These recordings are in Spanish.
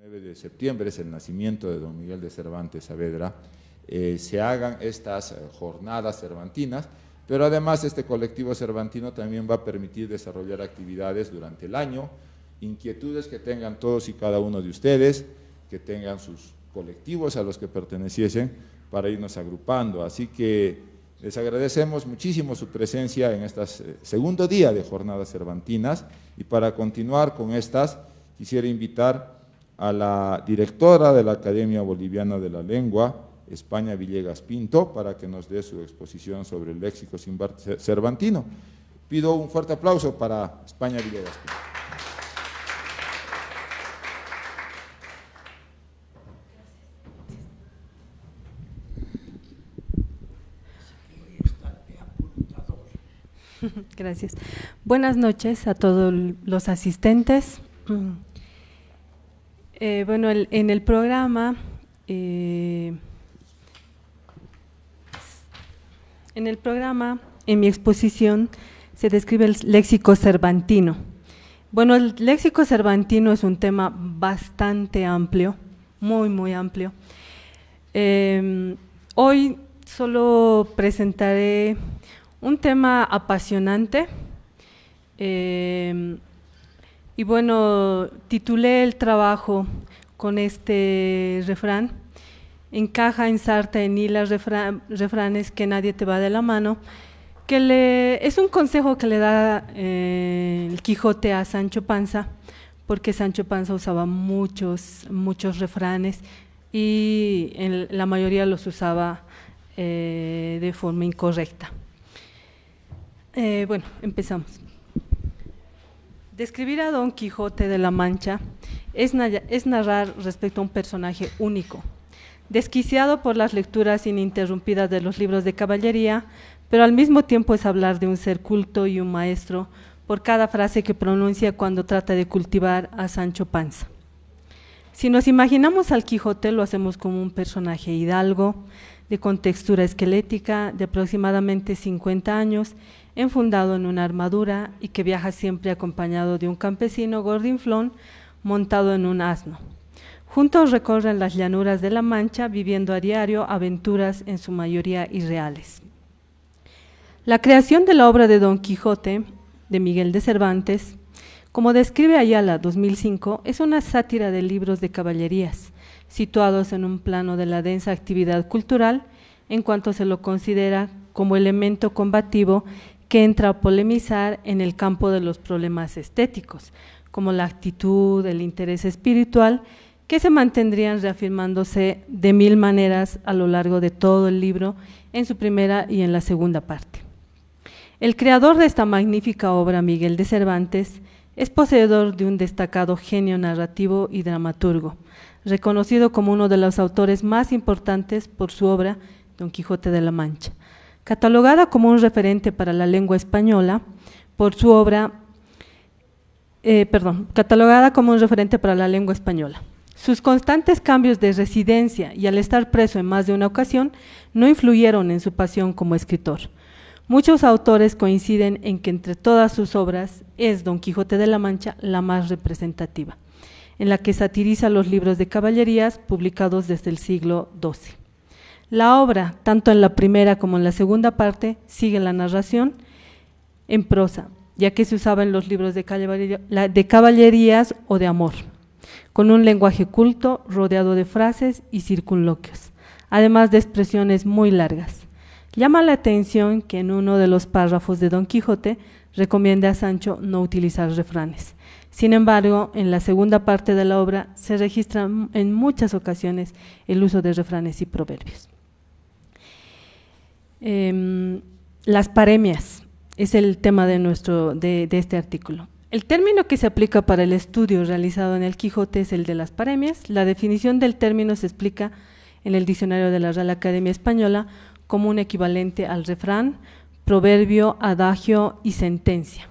9 de septiembre es el nacimiento de don Miguel de Cervantes Saavedra, se hagan estas jornadas cervantinas, pero además este colectivo cervantino también va a permitir desarrollar actividades durante el año, inquietudes que tengan todos y cada uno de ustedes, que tengan sus colectivos a los que perteneciesen para irnos agrupando. Así que les agradecemos muchísimo su presencia en este segundo día de jornadas cervantinas, y para continuar con estas quisiera invitar a la directora de la Academia Boliviana de la Lengua, España Villegas Pinto, para que nos dé su exposición sobre el léxico cervantino. Pido un fuerte aplauso para España Villegas Pinto. Gracias. Buenas noches a todos los asistentes. Bueno, en el programa, en mi exposición, se describe el léxico cervantino. Bueno, el léxico cervantino es un tema bastante amplio, muy amplio. Hoy solo presentaré un tema apasionante, y bueno, titulé el trabajo con este refrán: encaja, ensarta, enhila, refranes que nadie te va de la mano, que es un consejo que le da el Quijote a Sancho Panza, porque Sancho Panza usaba muchos refranes y la mayoría los usaba de forma incorrecta. Bueno, empezamos. Describir a Don Quijote de la Mancha es narrar respecto a un personaje único, desquiciado por las lecturas ininterrumpidas de los libros de caballería, pero al mismo tiempo es hablar de un ser culto y un maestro por cada frase que pronuncia cuando trata de cultivar a Sancho Panza. Si nos imaginamos al Quijote, lo hacemos como un personaje hidalgo, de contextura esquelética, de aproximadamente 50 años, enfundado en una armadura y que viaja siempre acompañado de un campesino gordinflón montado en un asno. Juntos recorren las llanuras de la Mancha, viviendo a diario aventuras en su mayoría irreales. La creación de la obra de Don Quijote, de Miguel de Cervantes, como describe Ayala 2005, es una sátira de libros de caballerías, situados en un plano de la densa actividad cultural, en cuanto se lo considera como elemento combativo que entra a polemizar en el campo de los problemas estéticos, como la actitud, el interés espiritual, que se mantendrían reafirmándose de mil maneras a lo largo de todo el libro, en su primera y en la segunda parte. El creador de esta magnífica obra, Miguel de Cervantes, es poseedor de un destacado genio narrativo y dramaturgo, reconocido como uno de los autores más importantes por su obra Don Quijote de la Mancha, catalogada como un referente para la lengua española por su obra, catalogada como un referente para la lengua española. Sus constantes cambios de residencia y al estar preso en más de una ocasión no influyeron en su pasión como escritor. Muchos autores coinciden en que entre todas sus obras es Don Quijote de la Mancha la más representativa, en la que satiriza los libros de caballerías publicados desde el siglo XII. La obra, tanto en la primera como en la segunda parte, sigue la narración en prosa, ya que se usaba en los libros de caballerías o de amor, con un lenguaje culto rodeado de frases y circunloquios, además de expresiones muy largas. Llama la atención que en uno de los párrafos de Don Quijote recomienda a Sancho no utilizar refranes. Sin embargo, en la segunda parte de la obra se registra en muchas ocasiones el uso de refranes y proverbios. Las paremias es el tema de este artículo. El término que se aplica para el estudio realizado en el Quijote es el de las paremias. La definición del término se explica en el diccionario de la Real Academia Española como un equivalente al refrán, proverbio, adagio y sentencia.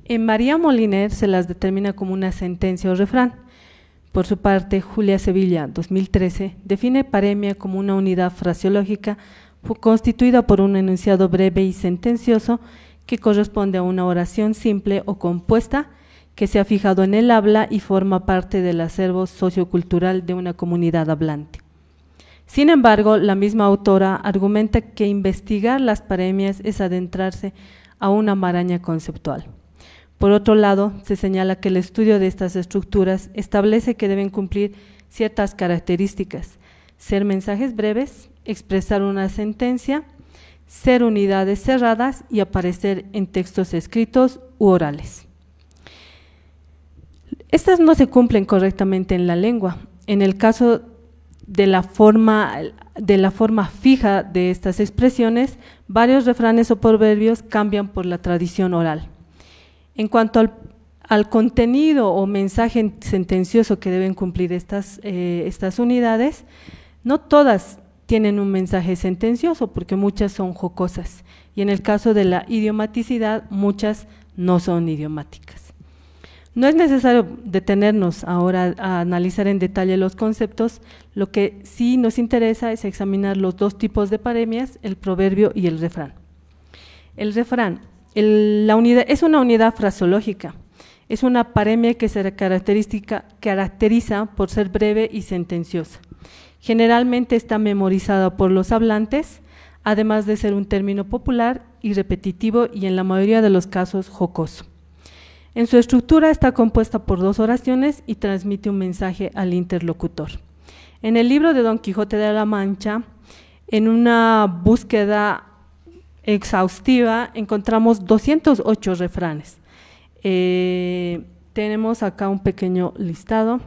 En María Moliner se las determina como una sentencia o refrán. Por su parte, Julia Sevilla, 2013, define paremia como una unidad fraseológica constituida por un enunciado breve y sentencioso que corresponde a una oración simple o compuesta que se ha fijado en el habla y forma parte del acervo sociocultural de una comunidad hablante. Sin embargo, la misma autora argumenta que investigar las paremias es adentrarse a una maraña conceptual. Por otro lado, se señala que el estudio de estas estructuras establece que deben cumplir ciertas características: ser mensajes breves, expresar una sentencia, ser unidades cerradas y aparecer en textos escritos u orales. Estas no se cumplen correctamente en la lengua. En el caso de la forma fija de estas expresiones, varios refranes o proverbios cambian por la tradición oral. En cuanto al contenido o mensaje sentencioso que deben cumplir estas unidades, no todas tienen un mensaje sentencioso, porque muchas son jocosas, y en el caso de la idiomaticidad, muchas no son idiomáticas. No es necesario detenernos ahora a analizar en detalle los conceptos. Lo que sí nos interesa es examinar los dos tipos de paremias, el proverbio y el refrán. El refrán es una unidad fraseológica, es una paremia que se caracteriza por ser breve y sentenciosa. Generalmente está memorizada por los hablantes, además de ser un término popular y repetitivo, y en la mayoría de los casos jocoso. En su estructura está compuesta por dos oraciones y transmite un mensaje al interlocutor. En el libro de Don Quijote de la Mancha, en una búsqueda exhaustiva, encontramos 208 refranes. Tenemos acá un pequeño listado.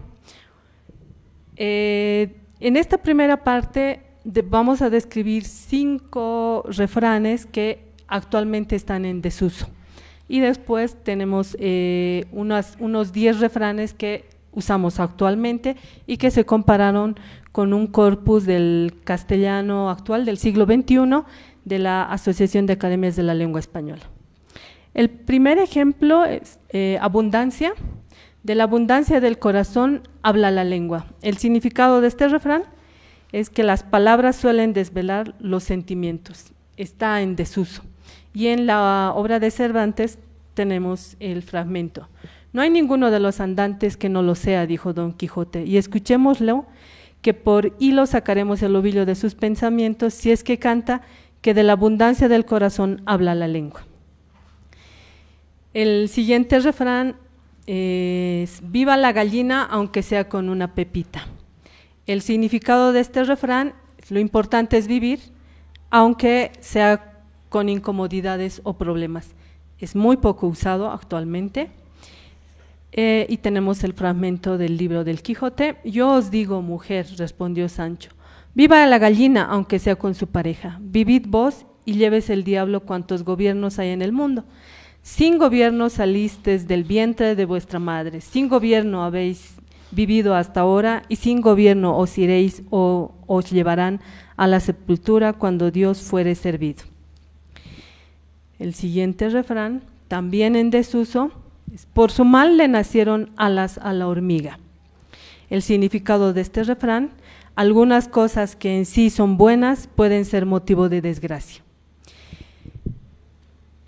En esta primera parte vamos a describir 5 refranes que actualmente están en desuso, y después tenemos unos 10 refranes que usamos actualmente y que se compararon con un corpus del castellano actual del siglo XXI de la Asociación de Academias de la Lengua Española. El primer ejemplo es abundancia. De la abundancia del corazón habla la lengua. El significado de este refrán es que las palabras suelen desvelar los sentimientos. Está en desuso. Y en la obra de Cervantes tenemos el fragmento: no hay ninguno de los andantes que no lo sea, dijo Don Quijote, y escuchémoslo, que por hilo sacaremos el ovillo de sus pensamientos, si es que canta, que de la abundancia del corazón habla la lengua. El siguiente refrán es: viva la gallina aunque sea con una pepita. El significado de este refrán: lo importante es vivir, aunque sea con incomodidades o problemas. Es muy poco usado actualmente. Y tenemos el fragmento del libro del Quijote. Yo os digo, mujer, respondió Sancho, viva la gallina aunque sea con su pareja. Vivid vos y lleves el diablo cuantos gobiernos hay en el mundo. Sin gobierno salisteis del vientre de vuestra madre, sin gobierno habéis vivido hasta ahora, y sin gobierno os iréis o os llevarán a la sepultura cuando Dios fuere servido. El siguiente refrán, también en desuso, es: por su mal le nacieron alas a la hormiga. El significado de este refrán: algunas cosas que en sí son buenas pueden ser motivo de desgracia.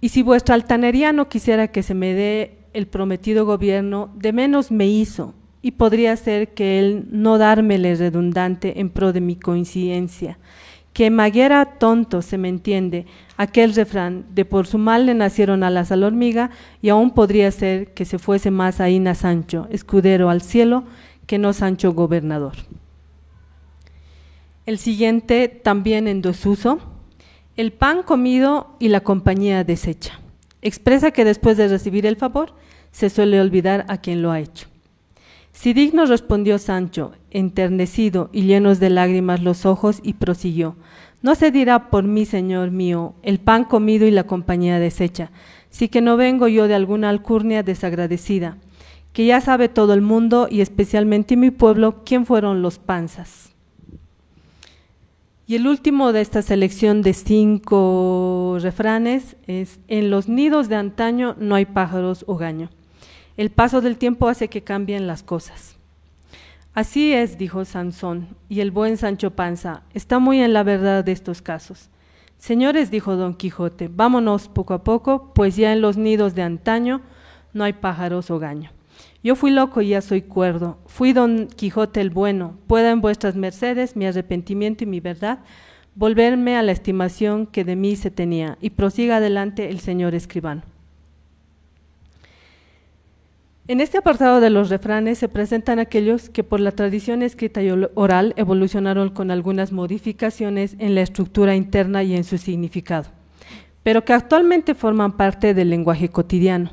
Y si vuestra altanería no quisiera que se me dé el prometido gobierno, de menos me hizo, y podría ser que el no dármele redundante en pro de mi coincidencia. Que maguera tonto, se me entiende, aquel refrán de por su mal le nacieron alas a la hormiga, y aún podría ser que se fuese más aína Sancho, escudero al cielo, que no Sancho gobernador. El siguiente, también en desuso: el pan comido y la compañía deshecha. Expresa que después de recibir el favor, se suele olvidar a quien lo ha hecho. Sí digno, respondió Sancho, enternecido y llenos de lágrimas los ojos, y prosiguió: no se dirá por mí, señor mío, el pan comido y la compañía deshecha, sí que no vengo yo de alguna alcurnia desagradecida, que ya sabe todo el mundo, y especialmente mi pueblo, quién fueron los panzas. Y el último de esta selección de 5 refranes es: en los nidos de antaño no hay pájaros o gaño. El paso del tiempo hace que cambien las cosas. Así es, dijo Sansón, y el buen Sancho Panza está muy en la verdad de estos casos. Señores, dijo Don Quijote, vámonos poco a poco, pues ya en los nidos de antaño no hay pájaros o gaño. Yo fui loco y ya soy cuerdo, fui Don Quijote el bueno, puedan vuestras mercedes mi arrepentimiento y mi verdad volverme a la estimación que de mí se tenía, y prosiga adelante el señor escribano. En este apartado de los refranes se presentan aquellos que por la tradición escrita y oral evolucionaron con algunas modificaciones en la estructura interna y en su significado, pero que actualmente forman parte del lenguaje cotidiano.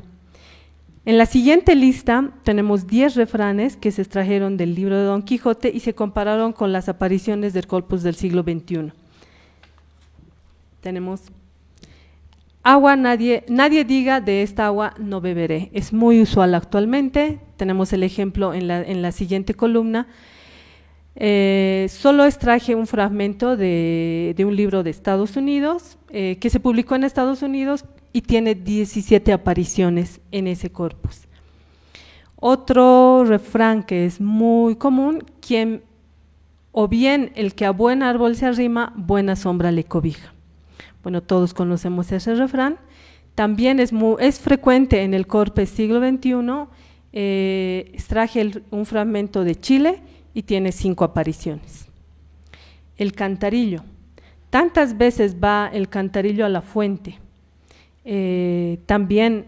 En la siguiente lista tenemos 10 refranes que se extrajeron del libro de Don Quijote y se compararon con las apariciones del corpus del siglo XXI. Tenemos: agua, nadie diga de esta agua no beberé. Es muy usual actualmente. Tenemos el ejemplo en la siguiente columna. Solo extraje un fragmento de un libro de Estados Unidos, que se publicó en Estados Unidos y tiene 17 apariciones en ese corpus. Otro refrán que es muy común: o bien el que a buen árbol se arrima, buena sombra le cobija. Bueno, todos conocemos ese refrán. También es frecuente en el corpus siglo XXI. Extraje un fragmento de Chile y tiene 5 apariciones. El cantarillo: tantas veces va el cantarillo a la fuente. También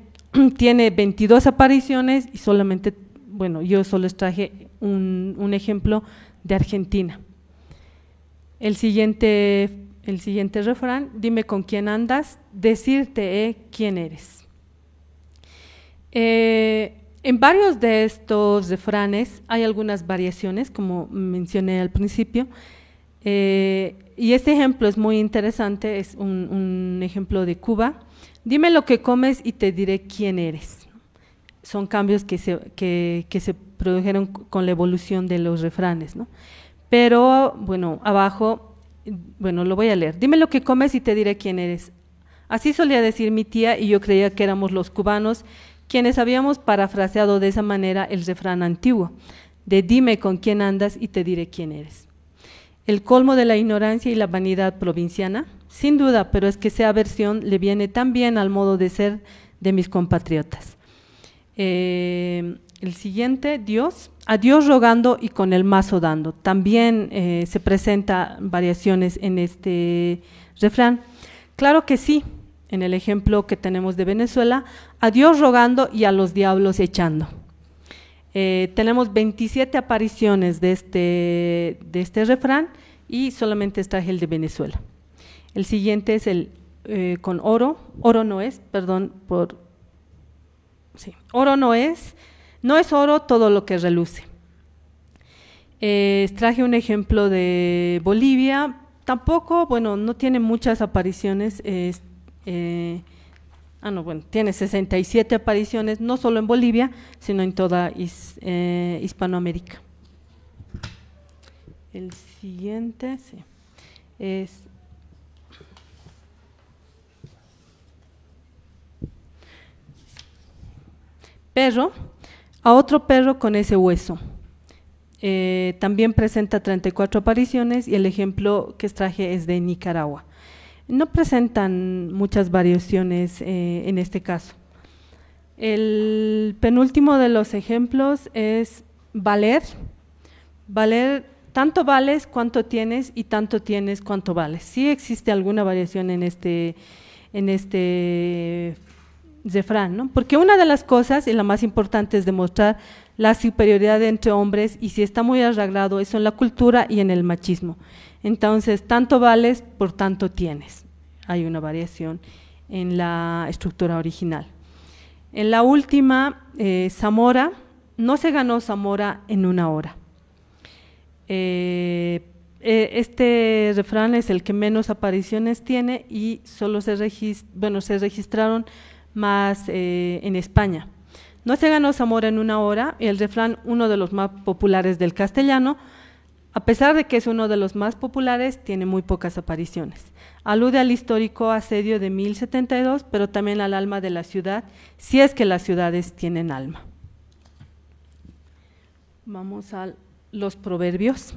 tiene 22 apariciones y solamente, bueno, yo solo extraje un ejemplo de Argentina. El siguiente refrán: dime con quién andas, decirte quién eres. En varios de estos refranes hay algunas variaciones, como mencioné al principio, y este ejemplo es muy interesante, es un ejemplo de Cuba. Dime lo que comes y te diré quién eres. Son cambios que se produjeron con la evolución de los refranes, ¿no? Pero, bueno, abajo, bueno, lo voy a leer. Dime lo que comes y te diré quién eres. Así solía decir mi tía y yo creía que éramos los cubanos quienes habíamos parafraseado de esa manera el refrán antiguo, de dime con quién andas y te diré quién eres. El colmo de la ignorancia y la vanidad provinciana, sin duda, pero es que esa versión le viene tan bien al modo de ser de mis compatriotas. El siguiente: Dios, a Dios rogando y con el mazo dando. También se presentan variaciones en este refrán. Claro que sí, en el ejemplo que tenemos de Venezuela: a Dios rogando y a los diablos echando. Tenemos 27 apariciones de este refrán y solamente extraje el de Venezuela. El siguiente es el con oro no es, perdón, oro no es oro todo lo que reluce. Traje un ejemplo de Bolivia, tampoco, bueno, no tiene muchas apariciones, tiene 67 apariciones, no solo en Bolivia, sino en toda Hispanoamérica. El siguiente es perro, a otro perro con ese hueso. También presenta 34 apariciones y el ejemplo que extraje es de Nicaragua. No presentan muchas variaciones en este caso. El penúltimo de los ejemplos es valer. Valer, tanto vales cuanto tienes y tanto tienes cuanto vales. Sí existe alguna variación en este refrán, ¿no? Porque una de las cosas, y la más importante, es demostrar la superioridad entre hombres, y si está muy arraigado eso en la cultura y en el machismo. Entonces, tanto vales por tanto tienes. Hay una variación en la estructura original. En la última, Zamora, no se ganó Zamora en una hora. Este refrán es el que menos apariciones tiene y solo se registraron más en España. No se ganó Zamora en una hora, y el refrán, uno de los más populares del castellano, a pesar de que es uno de los más populares, tiene muy pocas apariciones. Alude al histórico asedio de 1072, pero también al alma de la ciudad, si es que las ciudades tienen alma. Vamos a los proverbios.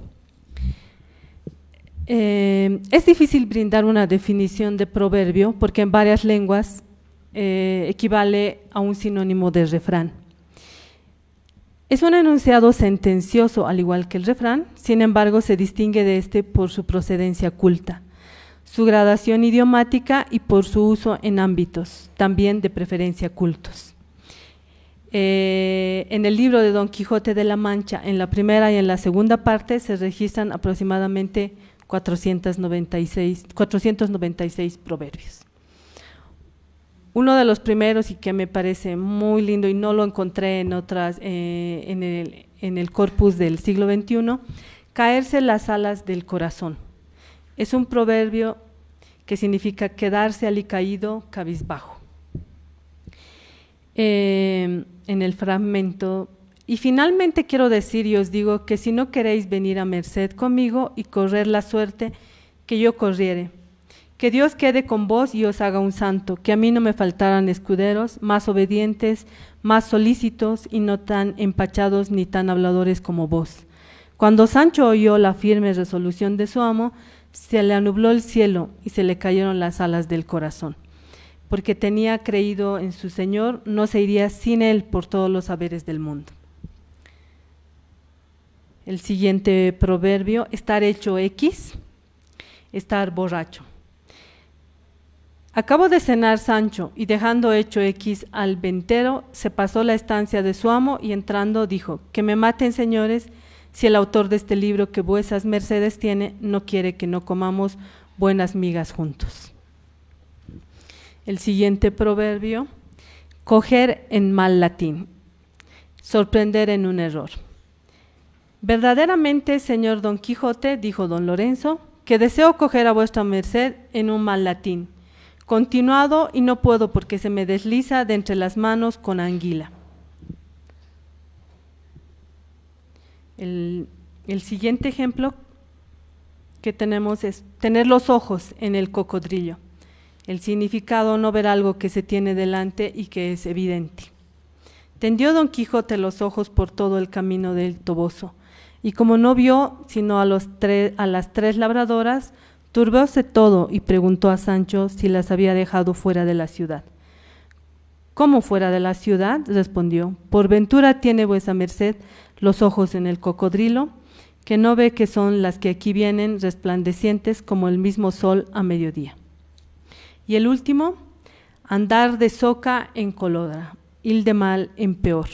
Es difícil brindar una definición de proverbio porque en varias lenguas equivale a un sinónimo de refrán. Es un enunciado sentencioso, al igual que el refrán, sin embargo se distingue de este por su procedencia culta, su gradación idiomática y por su uso en ámbitos, también de preferencia cultos. En el libro de Don Quijote de la Mancha, en la primera y en la segunda parte, se registran aproximadamente 496 proverbios. Uno de los primeros, y que me parece muy lindo y no lo encontré en otras, en el corpus del siglo XXI, caerse las alas del corazón. Es un proverbio que significa quedarse alicaído, cabizbajo. En el fragmento, y finalmente quiero decir y os digo que si no queréis venir a merced conmigo y correr la suerte que yo corriere, que Dios quede con vos y os haga un santo, que a mí no me faltaran escuderos, más obedientes, más solícitos y no tan empachados ni tan habladores como vos. Cuando Sancho oyó la firme resolución de su amo, se le anubló el cielo y se le cayeron las alas del corazón, porque tenía creído en su Señor, no se iría sin él por todos los haberes del mundo. El siguiente proverbio, estar hecho X, estar borracho. Acabó de cenar Sancho, y dejando hecho X al ventero, se pasó la estancia de su amo, y entrando dijo, que me maten, señores, si el autor de este libro que vuesas mercedes tiene, no quiere que no comamos buenas migas juntos. El siguiente proverbio, coger en mal latín, sorprender en un error. Verdaderamente, señor Don Quijote, dijo don Lorenzo, que deseo coger a vuestra merced en un mal latín, continuado y no puedo porque se me desliza de entre las manos con anguila. El siguiente ejemplo que tenemos es tener los ojos en el cocodrilo. El significado, no ver algo que se tiene delante y que es evidente. Tendió Don Quijote los ojos por todo el camino del Toboso, y como no vio sino a las tres labradoras, turbeóse todo y preguntó a Sancho si las había dejado fuera de la ciudad. ¿Cómo fuera de la ciudad? Respondió, por ventura tiene vuesa merced los ojos en el cocodrilo, que no ve que son las que aquí vienen resplandecientes como el mismo sol a mediodía. Y el último, andar de soca en colodra, ir de mal en peor.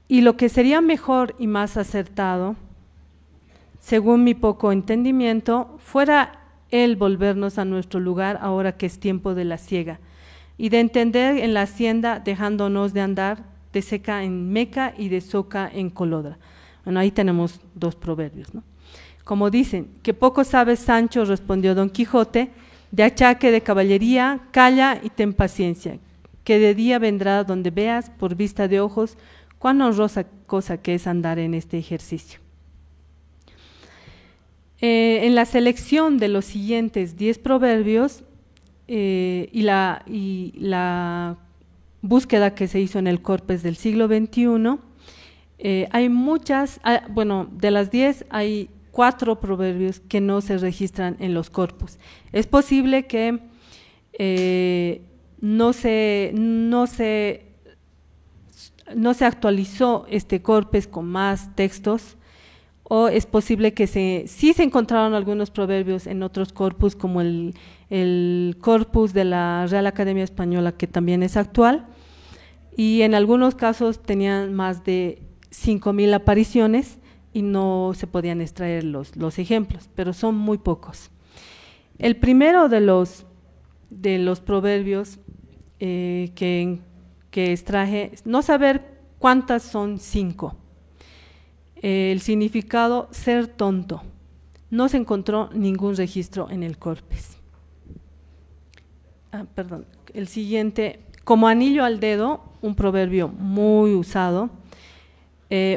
Y lo que sería mejor y más acertado, según mi poco entendimiento, fuera el volvernos a nuestro lugar ahora que es tiempo de la siega, y de entender en la hacienda dejándonos de andar de seca en meca y de soca en colodra. Bueno, ahí tenemos dos proverbios, ¿no? Como dicen, que poco sabes Sancho, respondió Don Quijote, de achaque de caballería, calla y ten paciencia, que de día vendrá donde veas por vista de ojos cuán honrosa cosa que es andar en este ejercicio. En la selección de los siguientes 10 proverbios y la búsqueda que se hizo en el corpus del siglo XXI, hay muchas, bueno, de las 10 hay 4 proverbios que no se registran en los corpus. Es posible que no se actualizó este corpus con más textos, o es posible que sí se encontraron algunos proverbios en otros corpus, como el corpus de la Real Academia Española, que también es actual, y en algunos casos tenían más de 5.000 apariciones y no se podían extraer los ejemplos, pero son muy pocos. El primero de los proverbios que extraje, no saber cuántas son 5. El significado, ser tonto. No se encontró ningún registro en el corpus. Perdón, el siguiente, como anillo al dedo, un proverbio muy usado,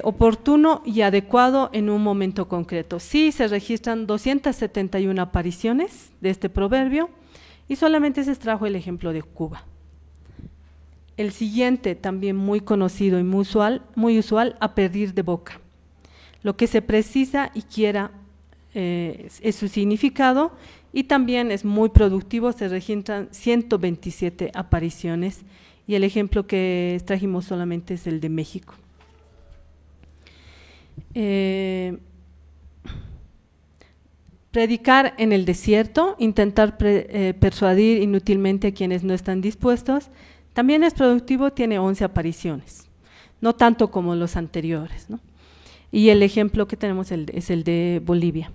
oportuno y adecuado en un momento concreto. Sí se registran 271 apariciones de este proverbio y solamente se extrajo el ejemplo de Cuba. El siguiente, también muy conocido y muy usual, a pedir de boca. Lo que se precisa y quiera es su significado, y también es muy productivo, se registran 127 apariciones y el ejemplo que trajimos solamente es el de México. Predicar en el desierto, intentar persuadir inútilmente a quienes no están dispuestos, también es productivo, tiene 11 apariciones, no tanto como los anteriores, ¿no? Y el ejemplo que tenemos es el de Bolivia.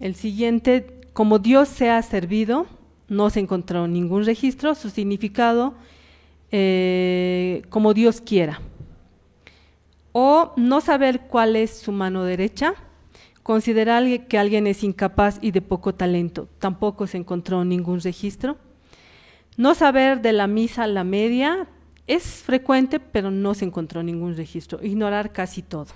El siguiente, como Dios sea servido, no se encontró ningún registro, su significado, como Dios quiera. O no saber cuál es su mano derecha, considerar que alguien es incapaz y de poco talento, tampoco se encontró ningún registro. No saber de la misa a la media, es frecuente, pero no se encontró ningún registro. Ignorar casi todo.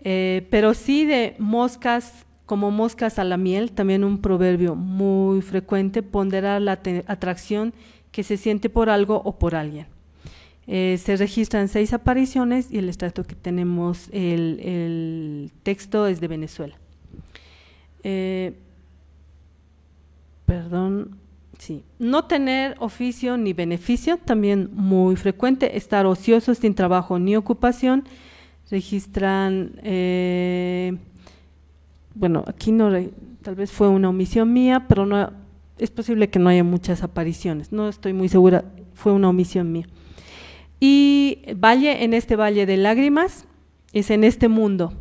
Pero sí de moscas, como moscas a la miel, también un proverbio muy frecuente, ponderar la atracción que se siente por algo o por alguien. Se registran 6 apariciones y el extracto que tenemos, el texto es de Venezuela. Sí. No tener oficio ni beneficio, también muy frecuente, estar ocioso sin trabajo ni ocupación, registran, bueno, aquí no, tal vez fue una omisión mía, pero no, es posible que no haya muchas apariciones, no estoy muy segura, fue una omisión mía. Y valle, en este valle de lágrimas, es en este mundo,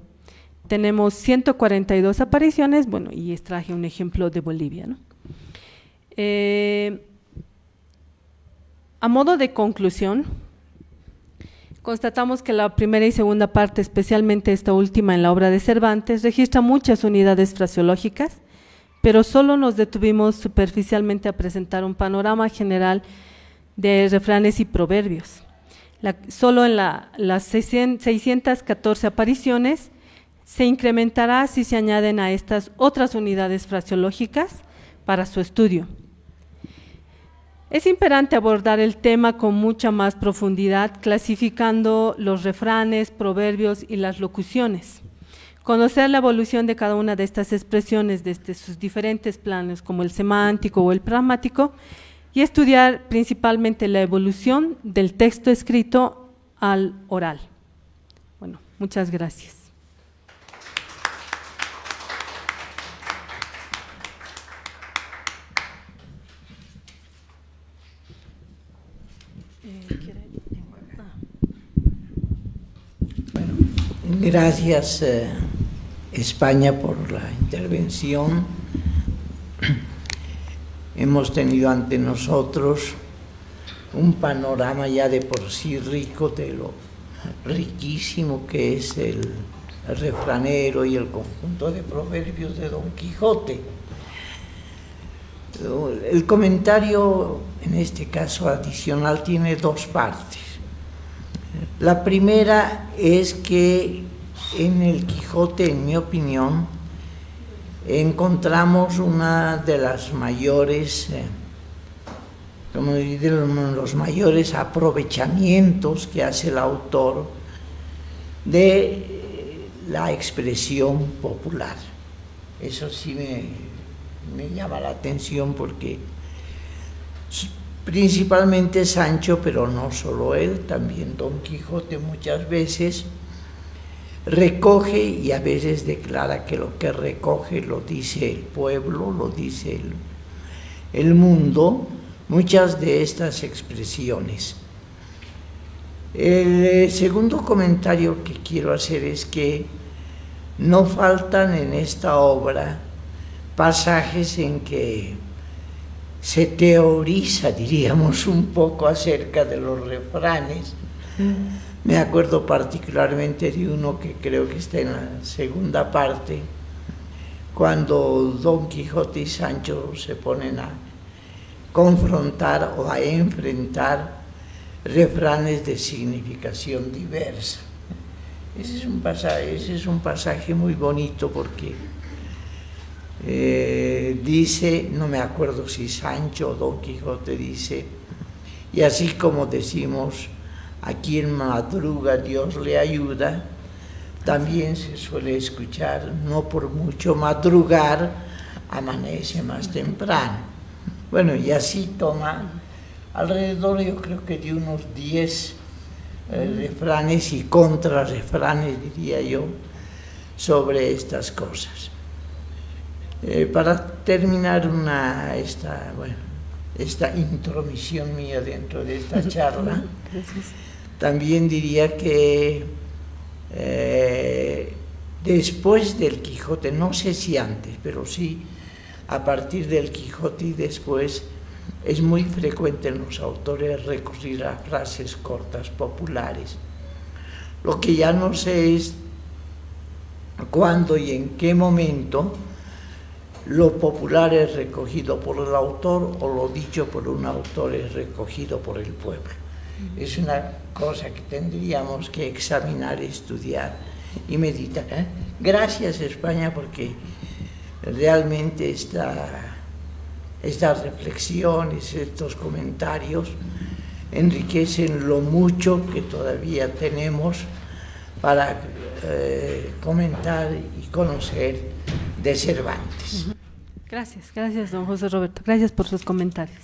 tenemos 142 apariciones, bueno, y extraje un ejemplo de Bolivia, ¿no? A modo de conclusión, constatamos que la primera y segunda parte, especialmente esta última en la obra de Cervantes, registra muchas unidades fraseológicas, pero solo nos detuvimos superficialmente a presentar un panorama general de refranes y proverbios. Solo en las 614 apariciones se incrementará si se añaden a estas otras unidades fraseológicas para su estudio. Es imperante abordar el tema con mucha más profundidad, clasificando los refranes, proverbios y las locuciones. Conocer la evolución de cada una de estas expresiones desde sus diferentes planos, como el semántico o el pragmático, y estudiar principalmente la evolución del texto escrito al oral. Bueno, muchas gracias. Bueno, gracias España por la intervención. Hemos tenido ante nosotros un panorama ya de por sí rico de lo riquísimo que es el refranero y el conjunto de proverbios de Don Quijote. El comentario, en este caso adicional, tiene 2 partes. La primera es que en el Quijote, en mi opinión, encontramos una de las mayores, los mayores aprovechamientos que hace el autor de la expresión popular. Eso sí me llama la atención porque principalmente Sancho, pero no solo él, también Don Quijote muchas veces recoge y a veces declara que lo que recoge lo dice el pueblo, lo dice el mundo, muchas de estas expresiones. El segundo comentario que quiero hacer es que no faltan en esta obra pasajes en que se teoriza, diríamos, un poco acerca de los refranes. Me acuerdo particularmente de uno que creo que está en la segunda parte, cuando Don Quijote y Sancho se ponen a confrontar o a enfrentar refranes de significación diversa. Ese es un pasaje muy bonito porque dice, no me acuerdo si Sancho o Don Quijote dice, y así como decimos, a quien madruga Dios le ayuda, también se suele escuchar, no por mucho madrugar, amanece más temprano. Bueno, y así toma alrededor yo creo que de unos 10 refranes y contrarrefranes, diría yo, sobre estas cosas. Para terminar esta intromisión mía dentro de esta charla, también diría que después del Quijote, no sé si antes, pero sí a partir del Quijote y después, es muy frecuente en los autores recurrir a frases cortas, populares. Lo que ya no sé es cuándo y en qué momento lo popular es recogido por el autor o lo dicho por un autor es recogido por el pueblo. Es una cosa que tendríamos que examinar, estudiar y meditar. Gracias, España, porque realmente estas reflexiones, estos comentarios enriquecen lo mucho que todavía tenemos para comentar y conocer de Cervantes. Gracias, don José Roberto. Gracias por sus comentarios.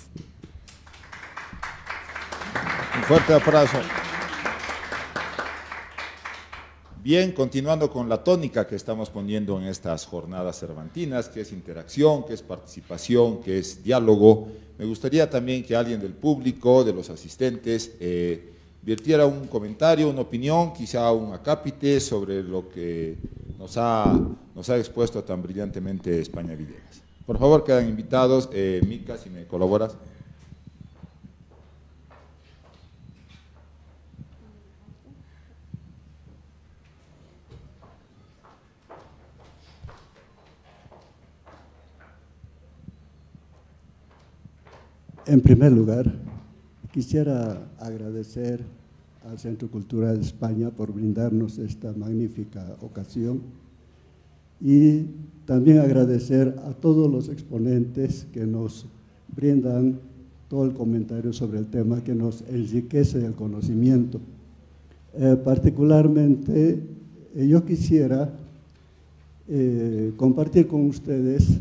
Un fuerte aplauso. Bien, continuando con la tónica que estamos poniendo en estas jornadas cervantinas, que es interacción, que es participación, que es diálogo, me gustaría también que alguien del público, de los asistentes, vertiera un comentario, una opinión, quizá un acápite sobre lo que nos ha expuesto tan brillantemente España Villegas. Por favor, quedan invitados. Mica, si me colaboras. En primer lugar, quisiera agradecer al Centro Cultural de España por brindarnos esta magnífica ocasión y también agradecer a todos los exponentes que nos brindan todo el comentario sobre el tema, que nos enriquece el conocimiento. Particularmente, yo quisiera compartir con ustedes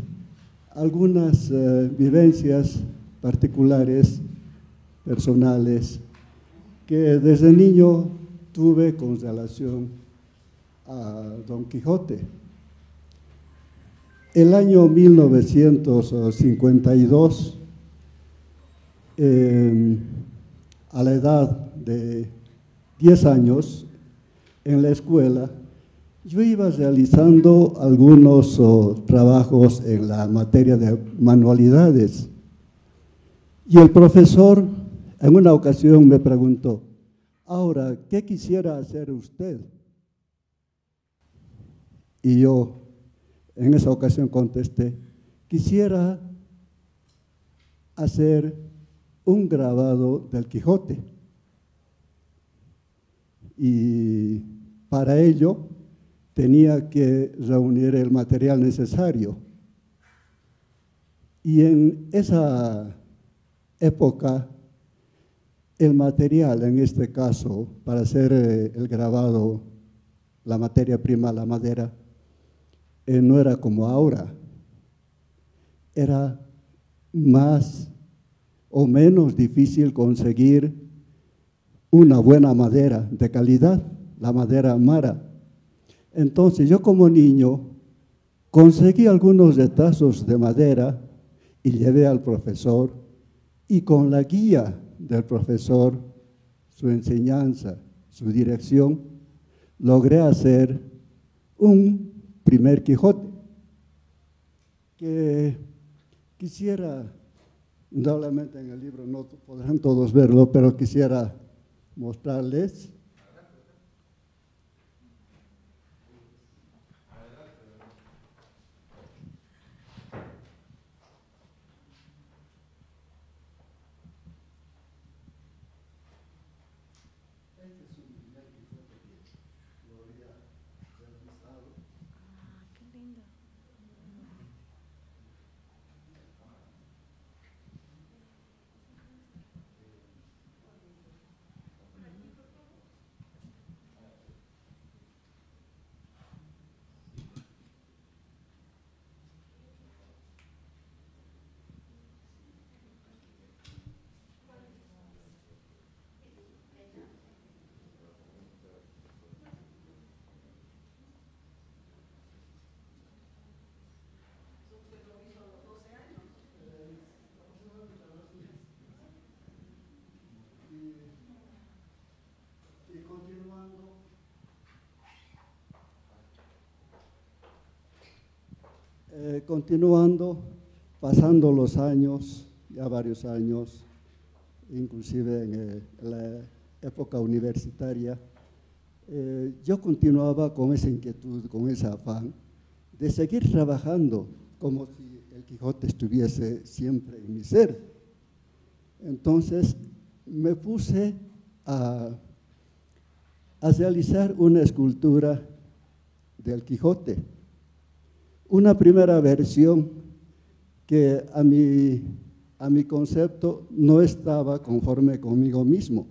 algunas vivencias particulares, personales, que desde niño tuve con relación a Don Quijote. El año 1952, a la edad de 10 años, en la escuela, yo iba realizando algunos trabajos en la materia de manualidades. Y el profesor en una ocasión me preguntó: ahora, ¿qué quisiera hacer usted? Y yo en esa ocasión contesté: quisiera hacer un grabado del Quijote. Y para ello tenía que reunir el material necesario. Y en esa época, el material, en este caso, para hacer el grabado, la materia prima, la madera, no era como ahora. Era más o menos difícil conseguir una buena madera de calidad, la madera mara. Entonces, yo como niño conseguí algunos retazos de madera y llevé al profesor, y con la guía del profesor, su enseñanza, su dirección, logré hacer un primer Quijote, que quisiera, indudablemente en el libro no podrán todos verlo, pero quisiera mostrarles. Continuando, pasando los años, ya varios años, inclusive en la época universitaria, yo continuaba con esa inquietud, con ese afán de seguir trabajando como si el Quijote estuviese siempre en mi ser. Entonces me puse a realizar una escultura del Quijote, una primera versión que a mi concepto no estaba conforme conmigo mismo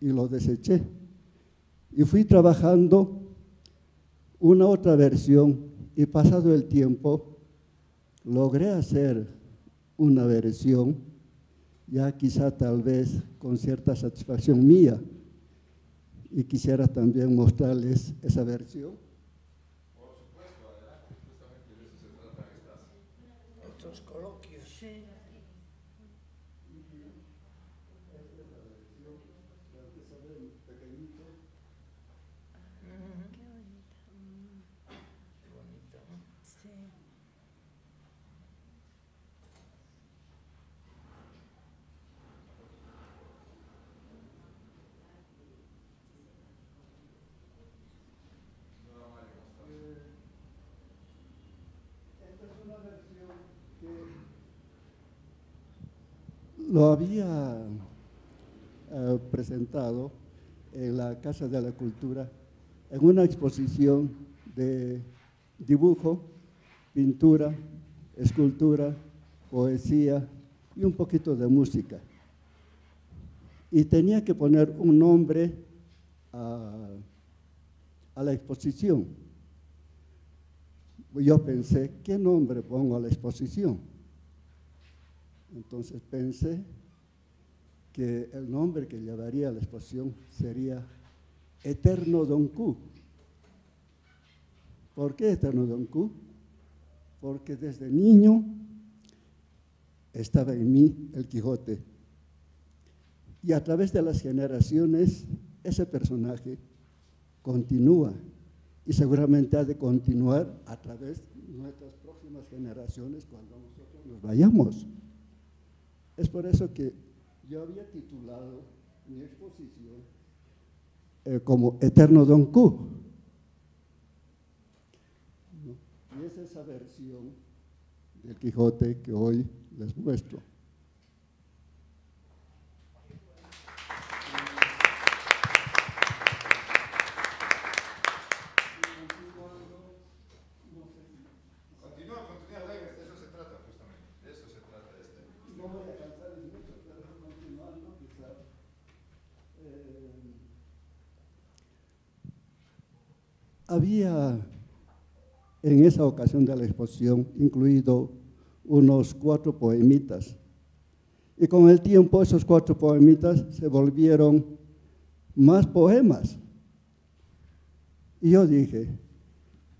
y lo deseché. Y fui trabajando una otra versión y pasado el tiempo logré hacer una versión, ya quizá tal vez con cierta satisfacción mía, y quisiera también mostrarles esa versión. Por supuesto, adelante, justamente de eso se trata Estos coloquios. Sí. Qué bonito, ¿no? Sí. Esta es una versión que lo había presentado en la Casa de la Cultura en una exposición de dibujo, pintura, escultura, poesía y un poquito de música. Y tenía que poner un nombre a la exposición. Yo pensé, ¿qué nombre pongo a la exposición? Entonces pensé que el nombre que le daría a la exposición sería Eterno Don Q. ¿Por qué Eterno Don Q? Porque desde niño estaba en mí el Quijote. Y a través de las generaciones, ese personaje continúa y seguramente ha de continuar a través de nuestras próximas generaciones cuando nosotros nos vayamos. Es por eso que yo había titulado mi exposición como Eterno Don Q. Y es esa versión del Quijote que hoy les muestro. Continúa, de eso se trata justamente, de eso se trata este. No voy a cansarles mucho, pero continuando quizá. Había en esa ocasión de la exposición incluido unos 4 poemitas. Y con el tiempo esos 4 poemitas se volvieron más poemas. Y yo dije,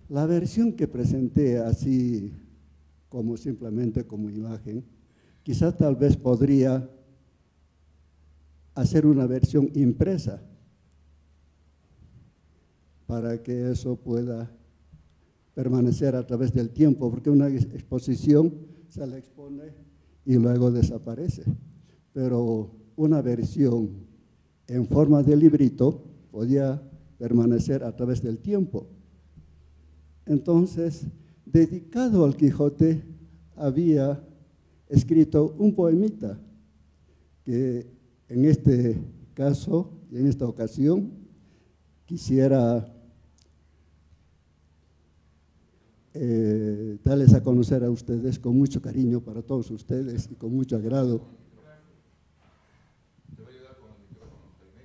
la versión que presenté así como simplemente como imagen, quizás tal vez podría hacer una versión impresa para que eso pueda permanecer a través del tiempo, porque una exposición se la expone y luego desaparece. Pero una versión en forma de librito podía permanecer a través del tiempo. Entonces, dedicado al Quijote, había escrito un poemita que en este caso y en esta ocasión quisiera darles a conocer a ustedes con mucho cariño para todos ustedes y con mucho agrado. Te voy a ayudar con el micrófono, Jaime.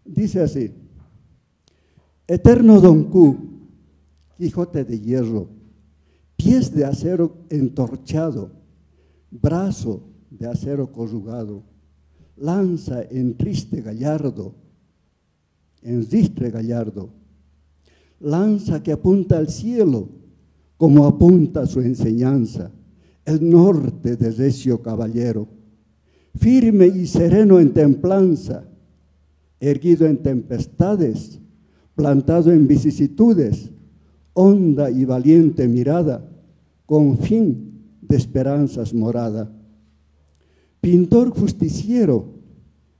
Dice así: Eterno Don Q, Quijote de hierro, pies de acero entorchado, brazo de acero corrugado, lanza en triste gallardo, en ristre gallardo, lanza que apunta al cielo, como apunta su enseñanza, el norte de recio caballero, firme y sereno en templanza, erguido en tempestades, plantado en vicisitudes, honda y valiente mirada, con fin de esperanzas morada. Pintor justiciero,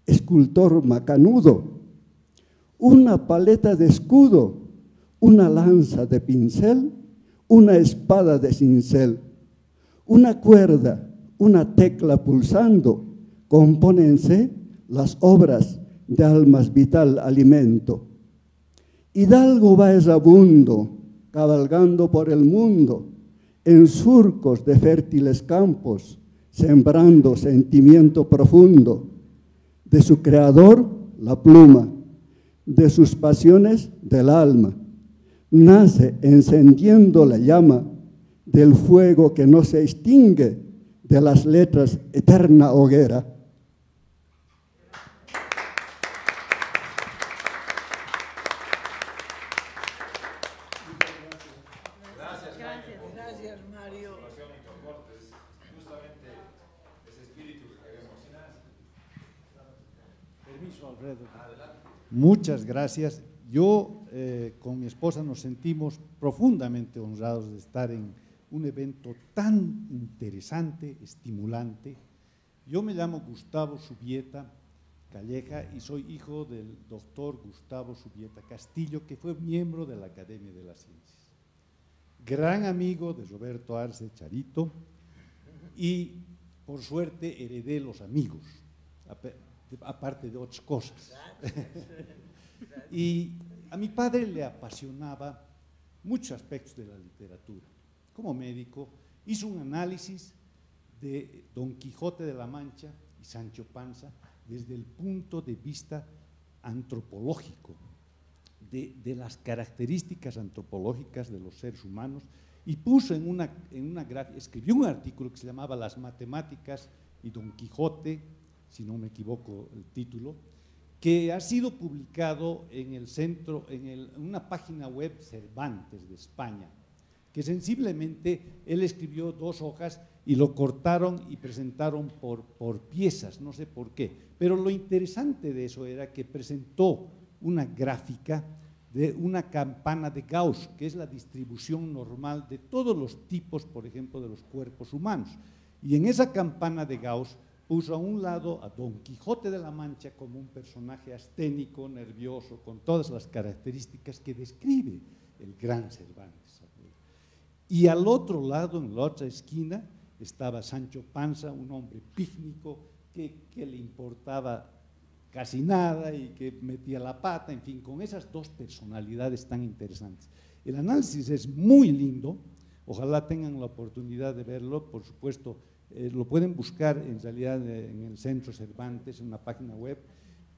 escultor macanudo, una paleta de escudo, una lanza de pincel, una espada de cincel, una cuerda, una tecla pulsando, compónense las obras de almas vital alimento. Hidalgo va errabundo, cabalgando por el mundo, en surcos de fértiles campos, sembrando sentimiento profundo, de su creador la pluma, de sus pasiones del alma, nace encendiendo la llama del fuego que no se extingue, de las letras eterna hoguera. Gracias, Mario. Permiso, Alfredo. Muchas gracias. Yo con mi esposa nos sentimos profundamente honrados de estar en un evento tan interesante, estimulante. Yo me llamo Gustavo Subieta Calleja y soy hijo del doctor Gustavo Subieta Castillo, que fue miembro de la Academia de las Ciencias. Gran amigo de Roberto Arce Charito, y por suerte heredé los amigos, aparte de otras cosas. Y a mi padre le apasionaba muchos aspectos de la literatura. Como médico hizo un análisis de Don Quijote de la Mancha y Sancho Panza desde el punto de vista antropológico, de las características antropológicas de los seres humanos, y puso en una gráfica, escribió un artículo que se llamaba Las matemáticas y Don Quijote, si no me equivoco el título, que ha sido publicado en el centro, en una página web Cervantes de España, que sensiblemente él escribió 2 hojas y lo cortaron y presentaron por piezas, no sé por qué. Pero lo interesante de eso era que presentó una gráfica de una campana de Gauss, que es la distribución normal de todos los tipos, por ejemplo, de los cuerpos humanos. Y en esa campana de Gauss puso a un lado a Don Quijote de la Mancha como un personaje asténico, nervioso, con todas las características que describe el gran Cervantes. Y al otro lado, en la otra esquina, estaba Sancho Panza, un hombre pícnico que le importaba casi nada y que metía la pata, en fin, con esas 2 personalidades tan interesantes. El análisis es muy lindo, ojalá tengan la oportunidad de verlo, por supuesto, lo pueden buscar en realidad en el Centro Cervantes, en una página web,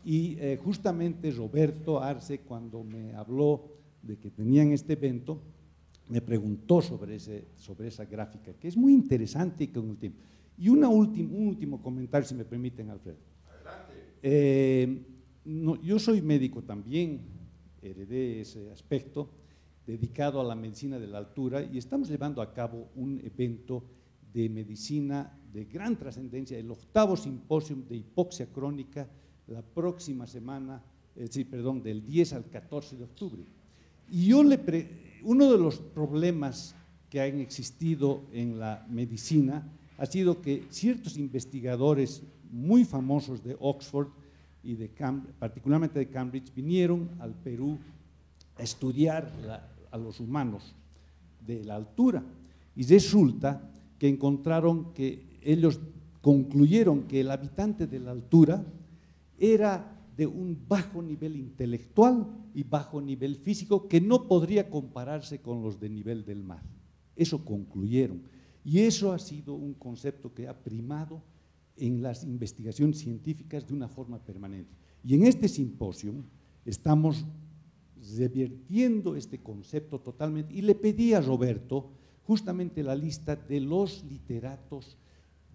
y justamente Roberto Arce, cuando me habló de que tenían este evento, me preguntó sobre esa gráfica, que es muy interesante y con el tiempo. Y un último comentario, si me permiten, Alfredo. No, yo soy médico también, heredé ese aspecto, dedicado a la medicina de la altura, y estamos llevando a cabo un evento de medicina de gran trascendencia, el 8º simposio de hipoxia crónica, la próxima semana, del 10 al 14 de octubre. Y uno de los problemas que han existido en la medicina ha sido que ciertos investigadores muy famosos de Oxford y particularmente de Cambridge vinieron al Perú a estudiar a los humanos de la altura, y resulta que encontraron que ellos concluyeron que el habitante de la altura era de un bajo nivel intelectual y bajo nivel físico que no podría compararse con los de nivel del mar. Eso concluyeron, y eso ha sido un concepto que ha primado en las investigaciones científicas de una forma permanente. Y en este simposio estamos revirtiendo este concepto totalmente, y le pedí a Roberto justamente la lista de los literatos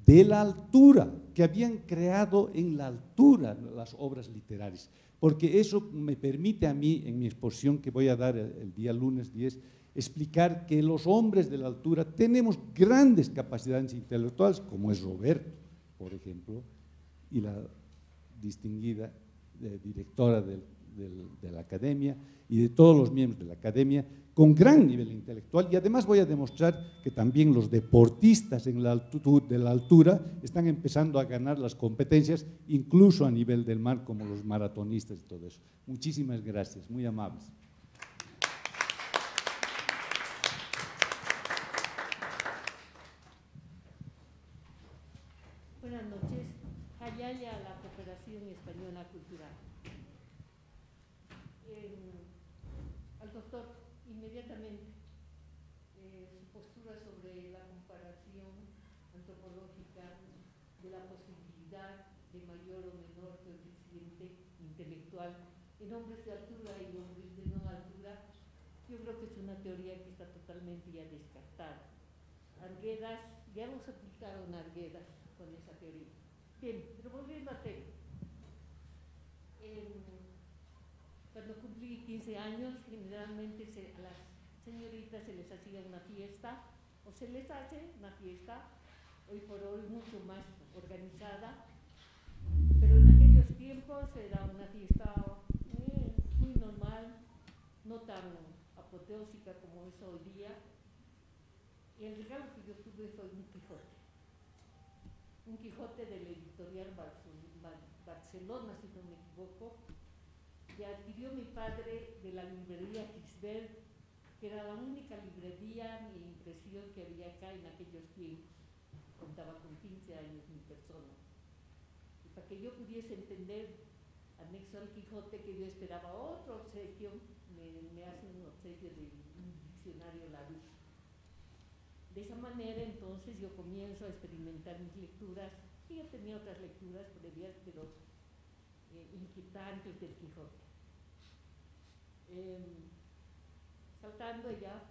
de la altura, que habían creado en la altura las obras literarias, porque eso me permite a mí, en mi exposición que voy a dar el día lunes 10, explicar que los hombres de la altura tenemos grandes capacidades intelectuales, como es Roberto, por ejemplo, y la distinguida directora de la academia y de todos los miembros de la academia, con gran nivel intelectual, y además voy a demostrar que también los deportistas de la altura están empezando a ganar las competencias, incluso a nivel del mar, como los maratonistas y todo eso. Muchísimas gracias, muy amables. Buenas noches. Ayaya, la Cooperación Española Cultural. Al doctor, inmediatamente, su postura sobre la comparación antropológica de la posibilidad de mayor o menor coeficiente intelectual en hombres de altura y hombres de no altura, yo creo que es una teoría que está totalmente ya descartada. Arguedas, ya nos aplicaron Arguedas con esa teoría. Bien, pero volviendo a tema. Cuando cumplí 15 años, generalmente a las señoritas se les hacía una fiesta, o se les hace una fiesta, hoy por hoy mucho más organizada, pero en aquellos tiempos era una fiesta muy normal, no tan apoteósica como es hoy día, y el regalo que yo tuve fue un Quijote de la editorial Barcelona, si no me equivoco, que adquirió mi padre de la librería Xbel, que era la única librería de impresión que había acá en aquellos tiempos. Contaba con 15 años mi persona. Y para que yo pudiese entender, anexo al Quijote, que yo esperaba otro obsequio, me hace un obsequio de un diccionario Larousse. De esa manera, entonces, yo comienzo a experimentar mis lecturas, y yo tenía otras lecturas previas, pero inquietantes del Quijote. Saltando ya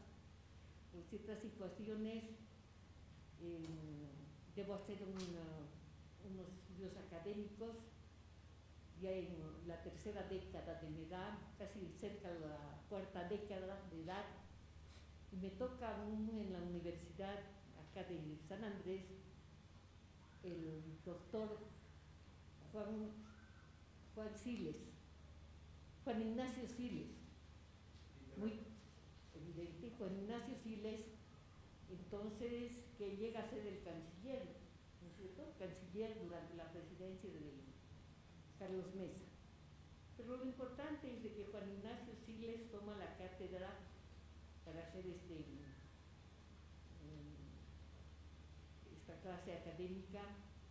por ciertas situaciones, debo hacer unos estudios académicos, ya en la tercera década de mi edad, casi cerca de la cuarta década de edad, y me toca aún en la universidad acá de San Andrés el doctor Juan Ignacio Siles, muy evidente, Juan Ignacio Siles, entonces, que llega a ser el canciller, ¿no es cierto? Canciller durante la presidencia de Carlos Mesa. Pero lo importante es de que Juan Ignacio Siles toma la cátedra para hacer esta clase académica,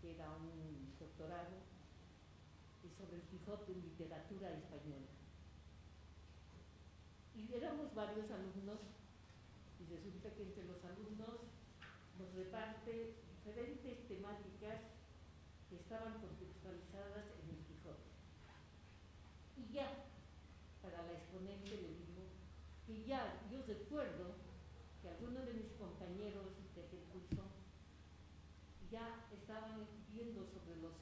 que era un doctorado, y sobre el Quijote en literatura española. Y éramos varios alumnos, y resulta que entre los alumnos nos reparte diferentes temáticas que estaban contextualizadas en el Quijote. Y ya, para la exponente le digo que ya yo recuerdo que algunos de mis compañeros de aquel curso ya estaban viendo sobre los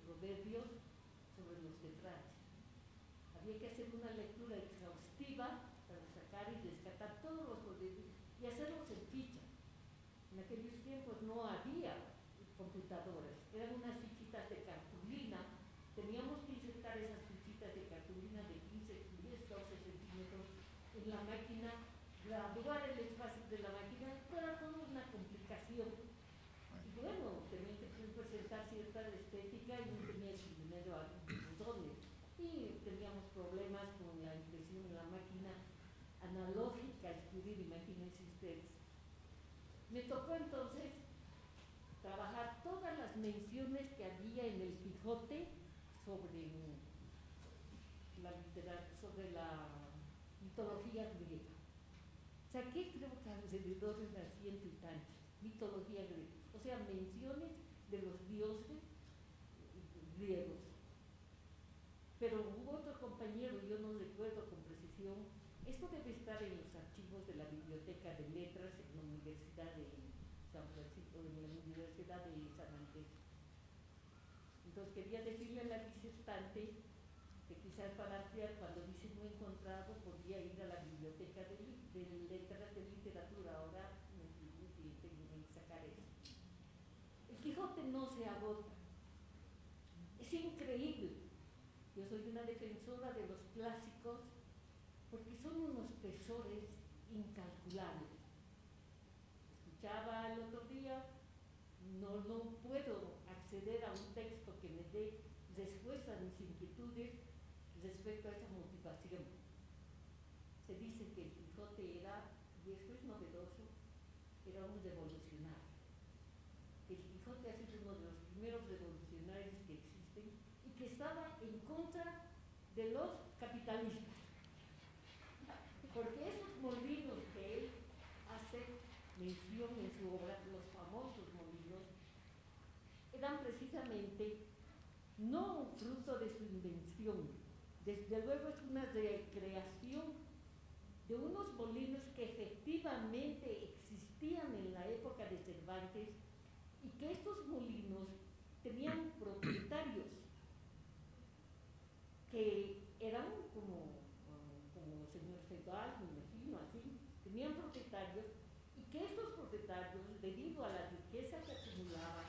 proverbios, sobre los refranes. Había que hacer una lectura exhaustiva para sacar y rescatar todos los proverbios y hacerlos en ficha. En aquellos tiempos no había computadoras, eran unas fichitas de cartulina, teníamos que insertar esas fichitas de cartulina de 15, 10, 12 centímetros en la máquina, graduar el espacio de la máquina, era toda una complicación. Y bueno, tenía que presentar cierta estética y no tenía ese dinero a botones. Y teníamos problemas con la impresión en la máquina analógica, escribir, imagínense ustedes. Me tocó entonces trabajar todas las menciones que había en el Quijote sobre la mitología griega. Saqué, creo que alrededor de unas 100 y tantas, mitología griega, o sea, menciones de los dioses griegos. Pero hubo otro compañero, yo no recuerdo con precisión, esto debe estar en los archivos de la Biblioteca de Letras en la Universidad de San Francisco, en la Universidad de San Andrés. Entonces quería decirle a la disertante de quizás para ampliar, cuando dice no encontrado, podría ir a la biblioteca de letras de literatura. Ahora me tengo que sacar eso. El Quijote no se agota. Es increíble. Yo soy una defensora de los clásicos porque son unos tesores incalculables. Escuchaba el otro día, no puedo acceder a un texto que me dé respuesta a mis inquietudes respecto a esa motivación. Se dice que el Quijote era, y esto es novedoso, era un revolucionario. El Quijote ha sido uno de los primeros revolucionarios que existen y que estaba en contra de los capitalistas. Porque esos molinos que él hace mención en su obra, los famosos molinos, eran precisamente no un fruto de su invención, desde luego es una recreación de unos molinos que efectivamente existían en la época de Cervantes y que estos molinos tenían propietarios que eran como señor feudal, me imagino así, tenían propietarios y que estos propietarios, debido a la riqueza que acumulaban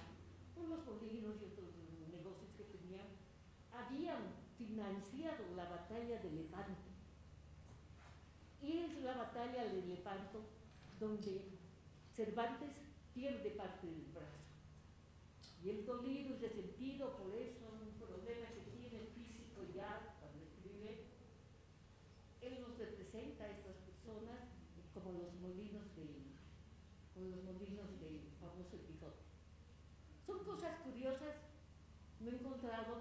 por los molinos y otros negocios que tenían, habían financiado la batalla de Lepanto. Y es la batalla de Lepanto donde Cervantes pierde parte del brazo. Y el dolido y resentido por eso, un problema que tiene físico ya cuando escribe, él nos representa a estas personas como los molinos del famoso Quijote. Son cosas curiosas, no he encontrado,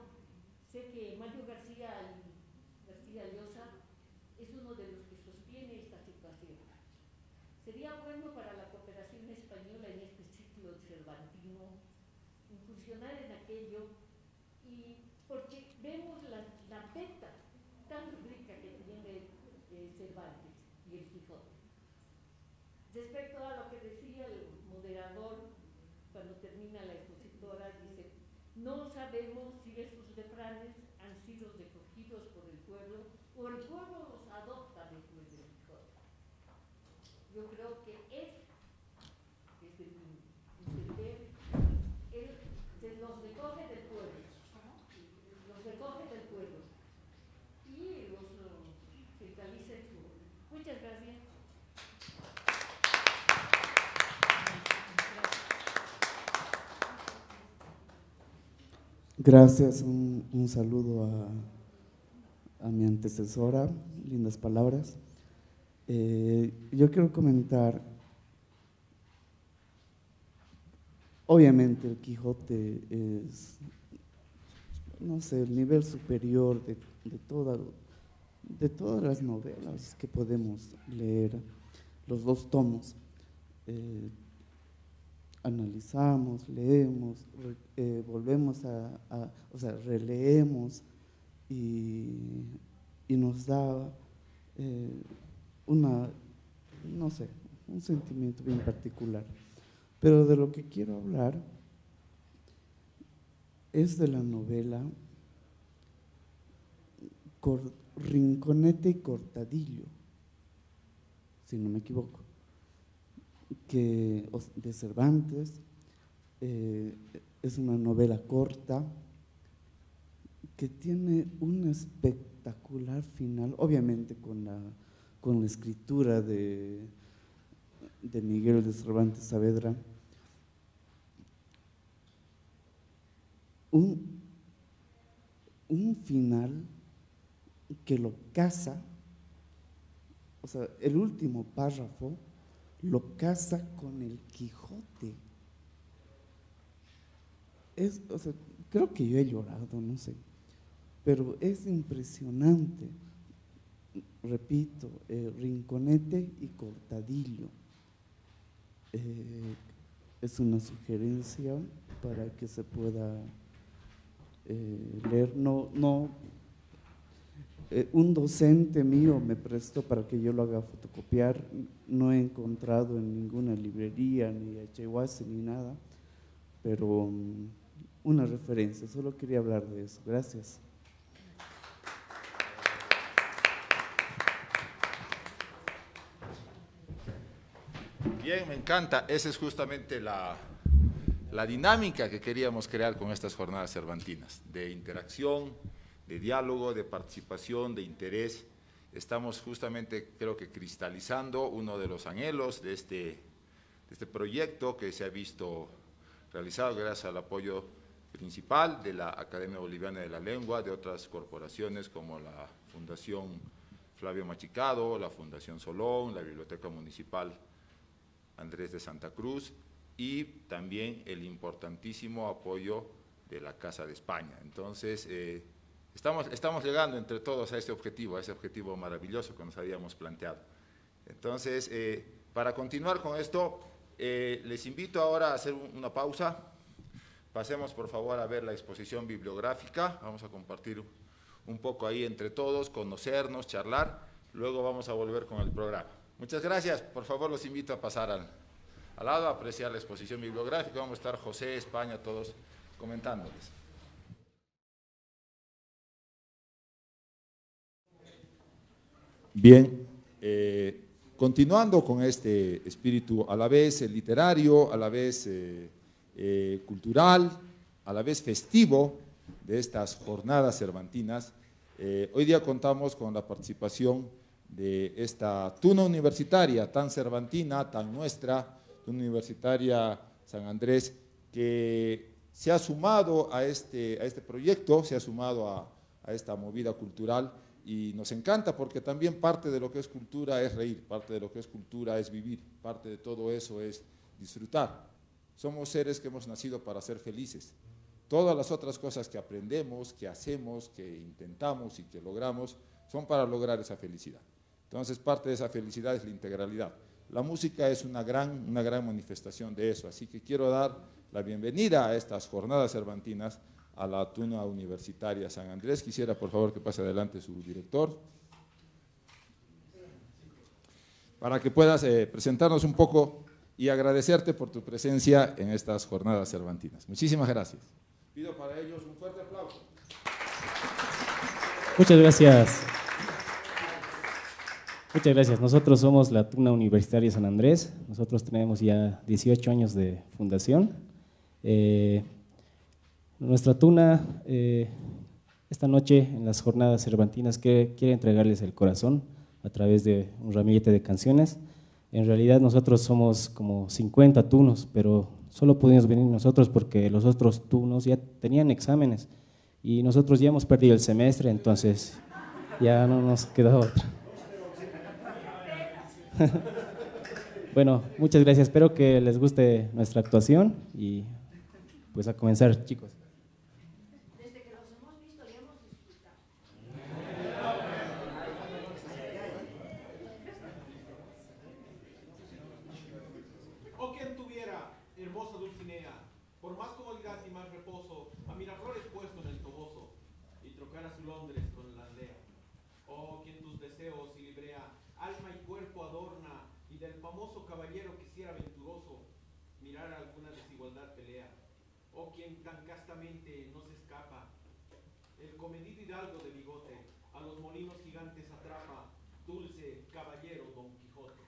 sé que Mario García Llosa es uno de los que sostiene esta situación. Sería bueno para la cooperación española en este ciclo cervantino incursionar en aquello, y porque vemos la beta tan rica que tiene Cervantes y el Quijote. Respecto a lo que decía el moderador cuando termina la expositora, dice: no sabemos si estos refranes han sido recogidos por el pueblo o el pueblo los adopta después del Quijote. Yo creo que desde mi entender, él se los recoge del pueblo, y los centraliza en su obra. Muchas gracias. Gracias, un saludo a mi antecesora, lindas palabras. Yo quiero comentar, obviamente el Quijote es, no sé, el nivel superior de todas las novelas que podemos leer, los dos tomos. Analizamos, leemos, volvemos o sea, releemos y nos da no sé, un sentimiento bien particular. Pero de lo que quiero hablar es de la novela Rinconete y Cortadillo, si no me equivoco, de Cervantes. Es una novela corta que tiene un espectacular final, obviamente con la escritura de Miguel de Cervantes Saavedra. Un final que lo casa, o sea, el último párrafo lo casa con el Quijote. O sea, creo que yo he llorado, no sé, pero es impresionante. Repito, Rinconete y Cortadillo. Es una sugerencia para que se pueda leer. Un docente mío me prestó para que yo lo haga fotocopiar. No he encontrado en ninguna librería, ni Achahuase, ni nada, pero una referencia. Solo quería hablar de eso. Gracias. Bien, me encanta. Esa es justamente la dinámica que queríamos crear con estas jornadas cervantinas, de interacción, de diálogo, de participación, de interés. Estamos justamente, creo que, cristalizando uno de los anhelos de este proyecto que se ha visto realizado gracias al apoyo principal de la Academia Boliviana de la Lengua, de otras corporaciones como la Fundación Flavio Machicado, la Fundación Solón, la Biblioteca Municipal Andrés de Santa Cruz y también el importantísimo apoyo de la Casa de España. Entonces, estamos llegando entre todos a ese objetivo maravilloso que nos habíamos planteado. Entonces, para continuar con esto, les invito ahora a hacer una pausa. Pasemos por favor a ver la exposición bibliográfica. Vamos a compartir un poco ahí entre todos, conocernos, charlar. Luego vamos a volver con el programa. Muchas gracias. Por favor, los invito a pasar al lado, a apreciar la exposición bibliográfica. Vamos a estar José, España, todos comentándoles. Bien, continuando con este espíritu a la vez literario, a la vez cultural, a la vez festivo de estas jornadas cervantinas, hoy día contamos con la participación de esta tuna universitaria tan cervantina, tan nuestra, tuna universitaria San Andrés, que se ha sumado a este proyecto, se ha sumado a esta movida cultural. Y nos encanta porque también parte de lo que es cultura es reír, parte de lo que es cultura es vivir, parte de todo eso es disfrutar. Somos seres que hemos nacido para ser felices. Todas las otras cosas que aprendemos, que hacemos, que intentamos y que logramos, son para lograr esa felicidad. Entonces, parte de esa felicidad es la integralidad. La música es una gran manifestación de eso, así que quiero dar la bienvenida a estas jornadas cervantinas a la tuna universitaria San Andrés. Quisiera, por favor, que pase adelante su director, para que puedas presentarnos un poco y agradecerte por tu presencia en estas jornadas cervantinas. Muchísimas gracias. Pido para ellos un fuerte aplauso. Muchas gracias. Muchas gracias. Nosotros somos la Tuna Universitaria San Andrés. Nosotros tenemos ya 18 años de fundación. Nuestra tuna, esta noche en las jornadas cervantinas, quiere entregarles el corazón a través de un ramillete de canciones. En realidad nosotros somos como 50 tunos, pero solo pudimos venir nosotros porque los otros tunos ya tenían exámenes y nosotros ya hemos perdido el semestre, entonces ya no nos queda otra. Bueno, muchas gracias, espero que les guste nuestra actuación y pues a comenzar, chicos. Desde que los hemos visto y hemos disfrutado. Oh, quien tuviera, hermosa Dulcinea, por más comodidad y más reposo, a Miraflores puesto en el toboso, y trocara su Londres con la aldea. Oh, quien tus deseos y librea, alma y cuerpo adorna, y del famoso caballero quisiera venturoso, mirar alguna desigualdad pelea. Oh, quien tan castamente no se escapa, el comedido hidalgo de bigote, a los molinos gigantes atrapa, dulce caballero Don Quijote.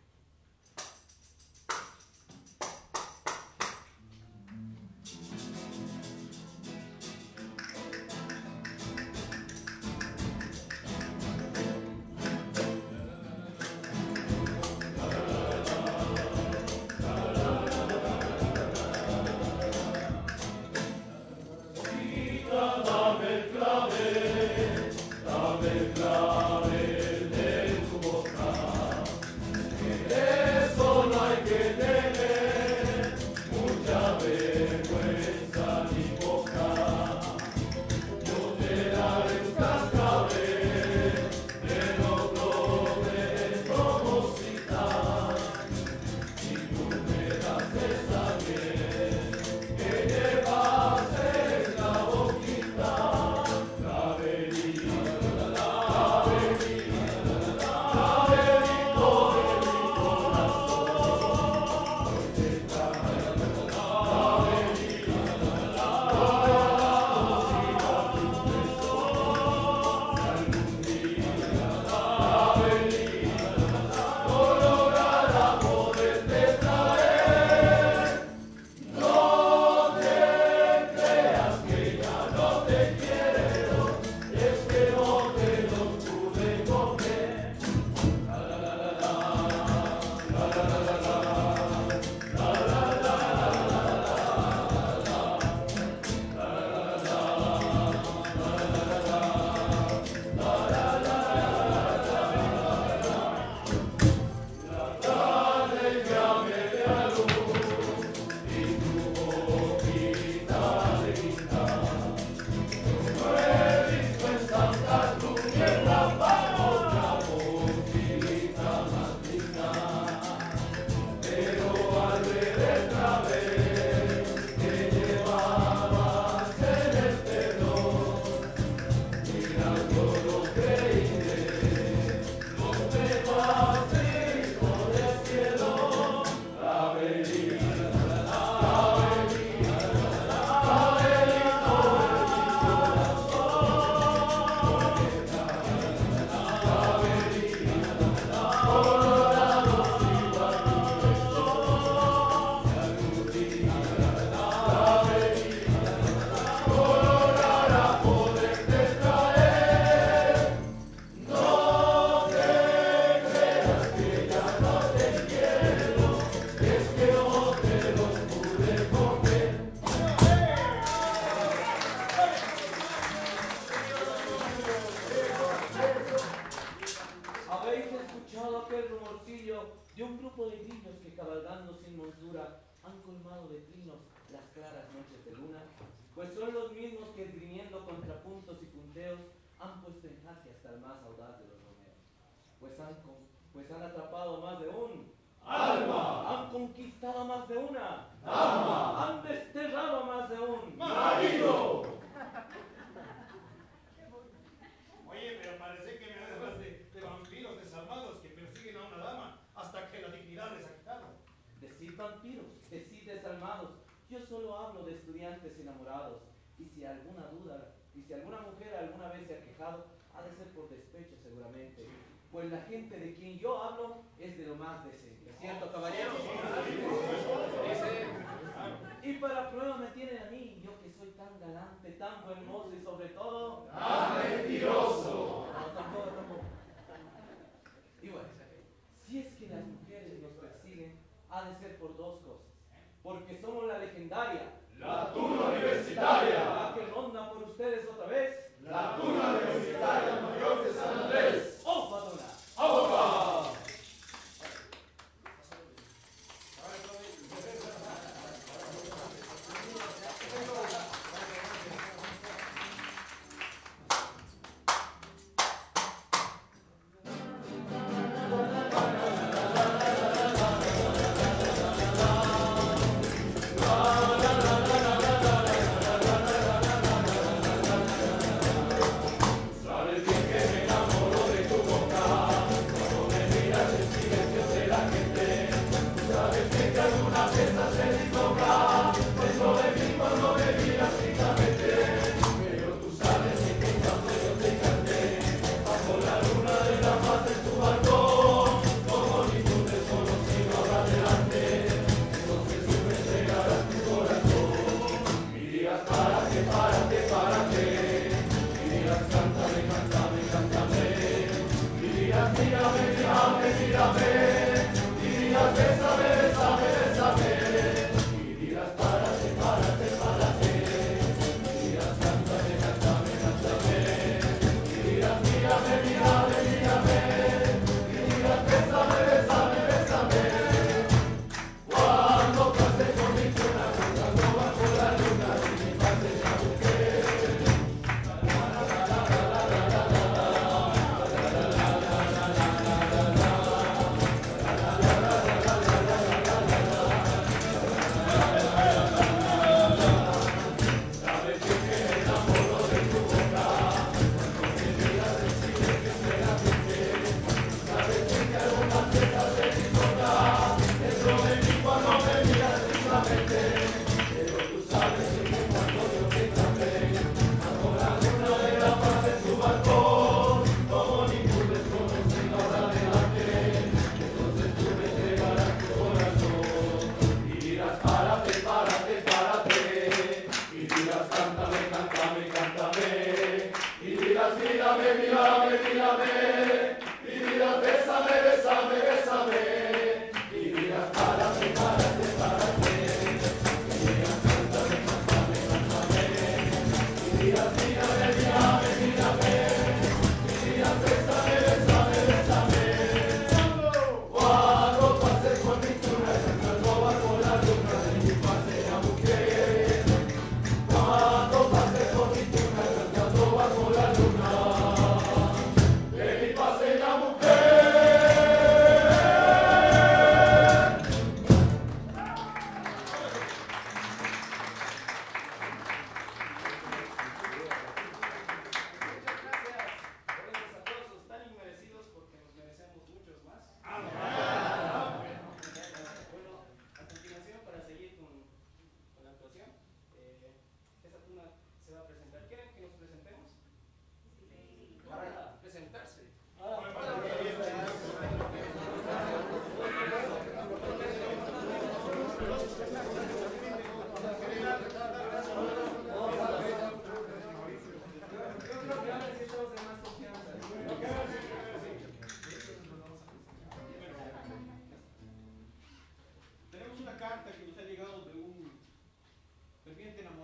grupo de grillos que cabalgando sin montura han colmado de trinos las claras noches de luna, pues son los mismos que esgrimiendo contrapuntos y punteos han puesto en jaque hasta el más audaz de los romeos, pues han atrapado a más de un alma, han conquistado a más de una dama, han desterrado a más de un marido. Oye, pero parece que me hablas de vampiros desalmados que persiguen a una dama hasta que la dignidad les ha quitado. Decid vampiros, decid desalmados, yo solo hablo de estudiantes enamorados, y si alguna mujer alguna vez se ha quejado, ha de ser por despecho seguramente, pues la gente de quien yo hablo es de lo más decente, ¿cierto, caballero? Y para prueba me tienen a mí, yo que soy tan galante, tan buen mozo y sobre todo ¡tan mentiroso! No, tampoco. Y bueno, si es que las mujeres nos persiguen, ha de ser por dos cosas. Porque somos la legendaria, la tuna universitaria, la que ronda por ustedes otra vez, la tuna universitaria mayor de San Andrés. ¡Opa, dona! ¡Opa!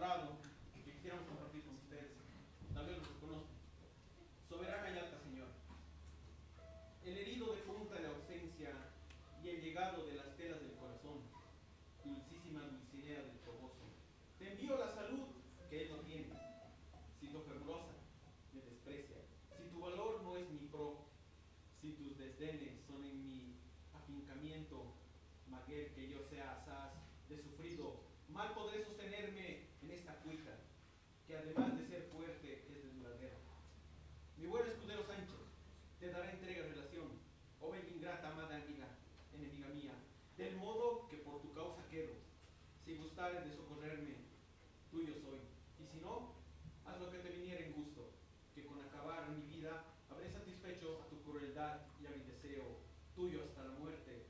enamorado que quisiéramos compartir con ustedes. Tal vez los llegado de las telas del corazón, dulcísima Dulcinea del Toboso. Te envío la salud que él no tiene. Si tu fervorosa me desprecia, si tu valor no es mi pro, si tus desdenes son en mi afincamiento, maguer que yo sea asaz de sufrido, mal podré sostenerme en esta cuita, que además de ser fuerte es de duradera. Mi buen escudero Sancho, te dará entrega relación, oh bella ingrata, amada amiga, enemiga mía, del modo que por tu causa quedo. Si gustares de socorrerme, tuyo soy, y si no, haz lo que te viniera en gusto, que con acabar mi vida habré satisfecho a tu crueldad y a mi deseo, tuyo hasta la muerte,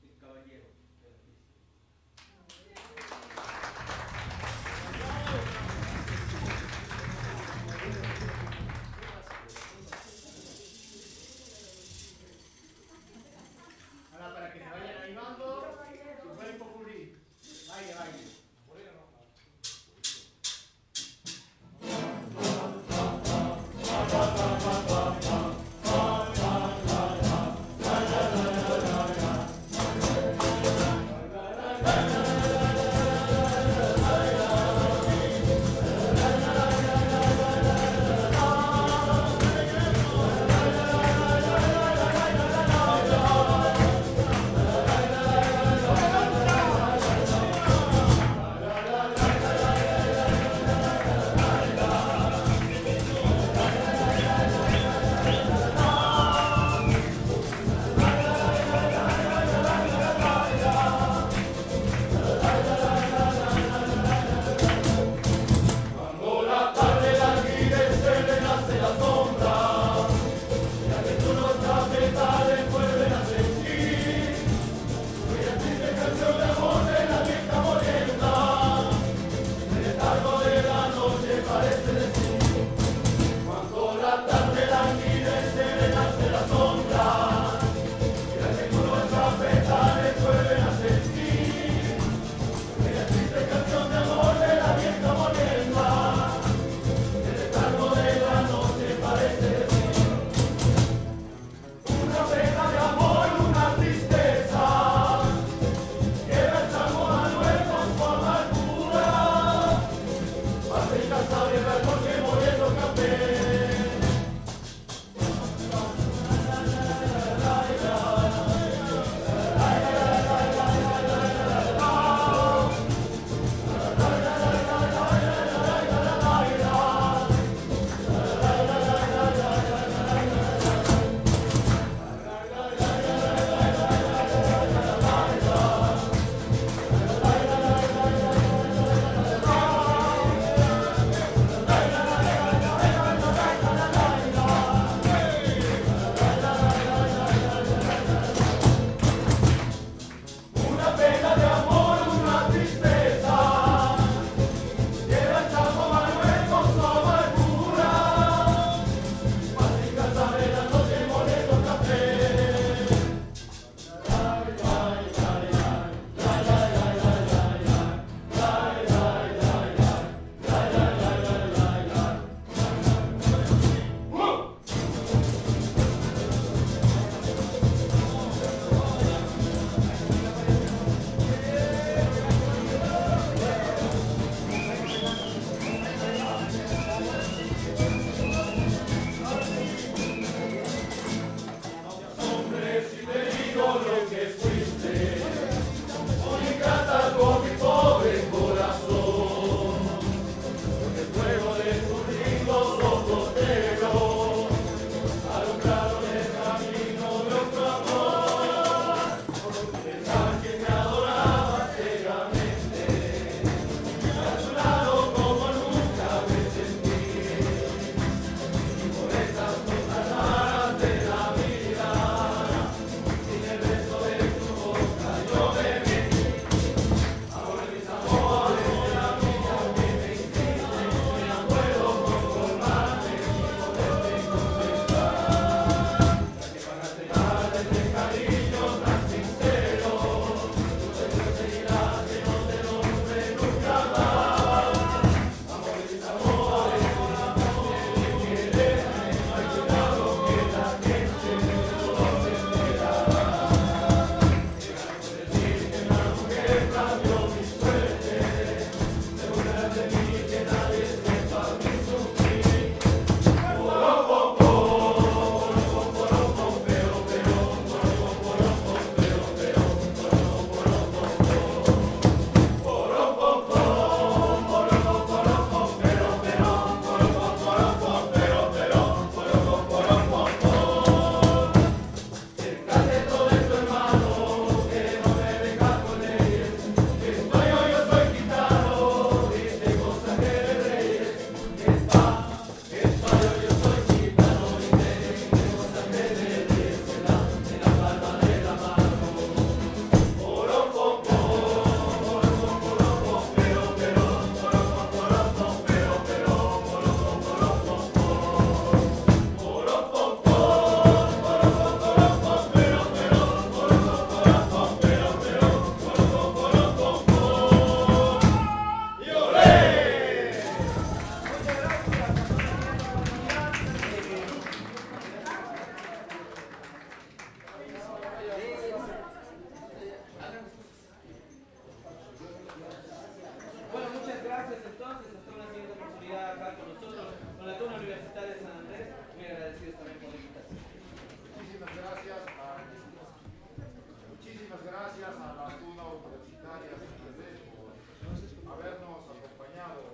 el caballero de la Ahora, para que se vayan animando, su buen popurrí. Vaya, vaya.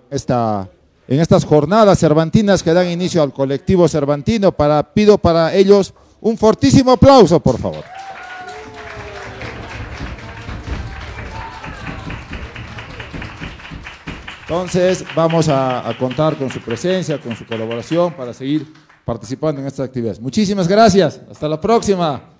en estas jornadas cervantinas que dan inicio al colectivo cervantino. Pido para ellos un fortísimo aplauso, por favor. Entonces vamos a contar con su presencia, con su colaboración para seguir participando en estas actividades. Muchísimas gracias. Hasta la próxima.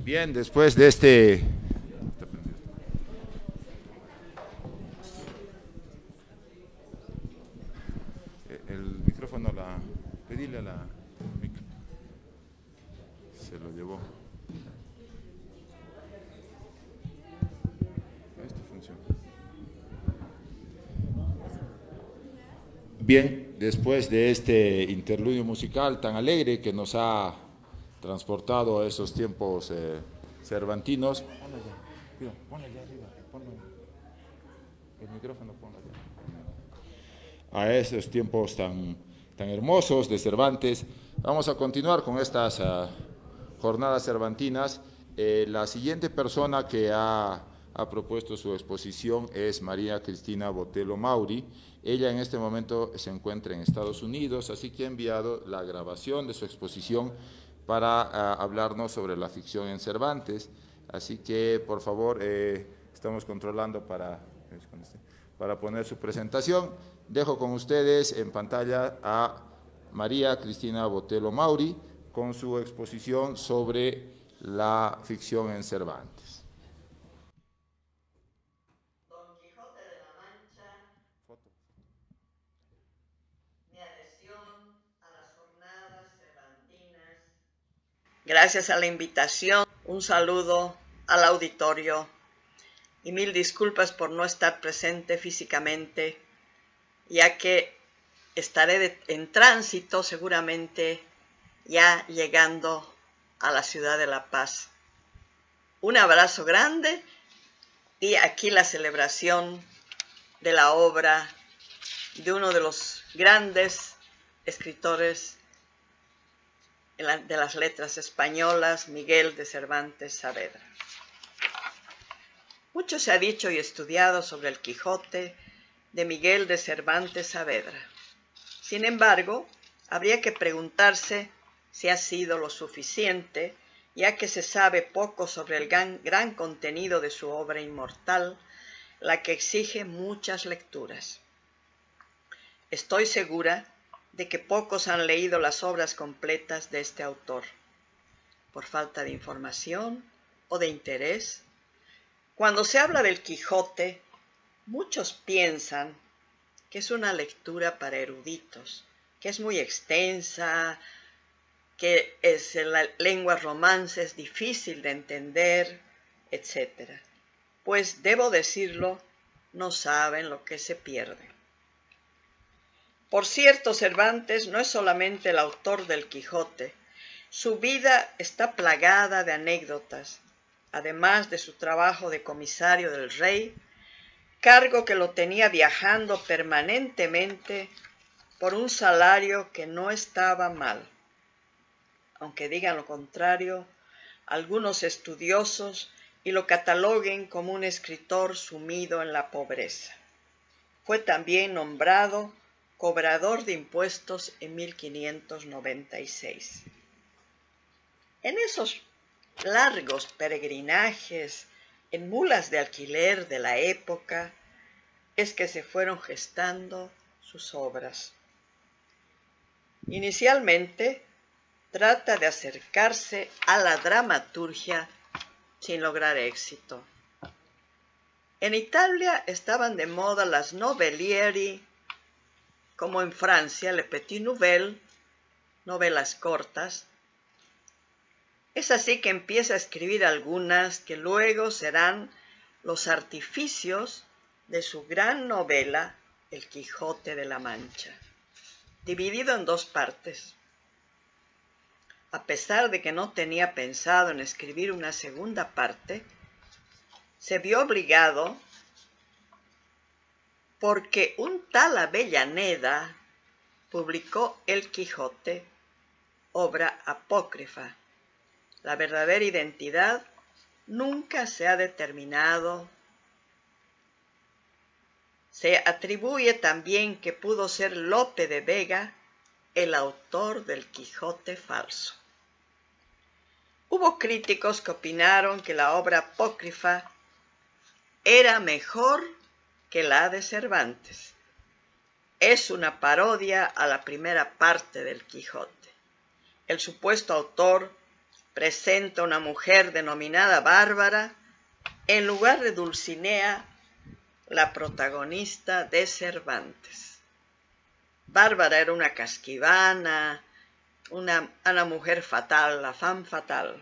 Bien, después de este... El micrófono, pedile a la... Se lo llevó. Esto funciona. Bien, después de este interludio musical tan alegre que nos ha transportado a esos tiempos cervantinos. Ponle allá arriba, el micrófono, ponlo allá. A esos tiempos tan hermosos de Cervantes, vamos a continuar con estas jornadas cervantinas. La siguiente persona que ha propuesto su exposición es María Cristina Botelho Mauri. Ella en este momento se encuentra en Estados Unidos, así que ha enviado la grabación de su exposición para hablarnos sobre la ficción en Cervantes. Así que, por favor, estamos controlando para poner su presentación. Dejo con ustedes en pantalla a María Cristina Botelho Mauri con su exposición sobre la ficción en Cervantes. Don Quijote de la Mancha, mi adhesión a las jornadas cervantinas. Gracias a la invitación, un saludo al auditorio y mil disculpas por no estar presente físicamente, ya que estaré en tránsito seguramente ya llegando a la ciudad de La Paz. Un abrazo grande y aquí la celebración de la obra de uno de los grandes escritores de las letras españolas, Miguel de Cervantes Saavedra. Mucho se ha dicho y estudiado sobre el Quijote de Miguel de Cervantes Saavedra. Sin embargo, habría que preguntarse si ha sido lo suficiente, ya que se sabe poco sobre el gran contenido de su obra inmortal, la que exige muchas lecturas. Estoy segura de que pocos han leído las obras completas de este autor, por falta de información o de interés. Cuando se habla del Quijote, muchos piensan que es una lectura para eruditos, que es muy extensa, que es en la lengua romance es difícil de entender, etc. Pues debo decirlo, no saben lo que se pierde. Por cierto, Cervantes no es solamente el autor del Quijote. Su vida está plagada de anécdotas, además de su trabajo de comisario del rey, cargo que lo tenía viajando permanentemente por un salario que no estaba mal. Aunque digan lo contrario, algunos estudiosos y lo cataloguen como un escritor sumido en la pobreza. Fue también nombrado cobrador de impuestos en 1596. En esos largos peregrinajes en mulas de alquiler de la época es que se fueron gestando sus obras. Inicialmente trata de acercarse a la dramaturgia sin lograr éxito. En Italia estaban de moda las novellieri, como en Francia le petit nouvelle, novelas cortas. Es así que empieza a escribir algunas que luego serán los artificios de su gran novela El Quijote de la Mancha, dividido en dos partes. A pesar de que no tenía pensado en escribir una segunda parte, se vio obligado porque un tal Avellaneda publicó El Quijote, obra apócrifa. La verdadera identidad nunca se ha determinado. Se atribuye también que pudo ser Lope de Vega el autor del Quijote falso. Hubo críticos que opinaron que la obra apócrifa era mejor que la de Cervantes. Es una parodia a la primera parte del Quijote. El supuesto autor presenta a una mujer denominada Bárbara en lugar de Dulcinea, la protagonista de Cervantes. Bárbara era una casquivana, una mujer fatal, la femme fatale.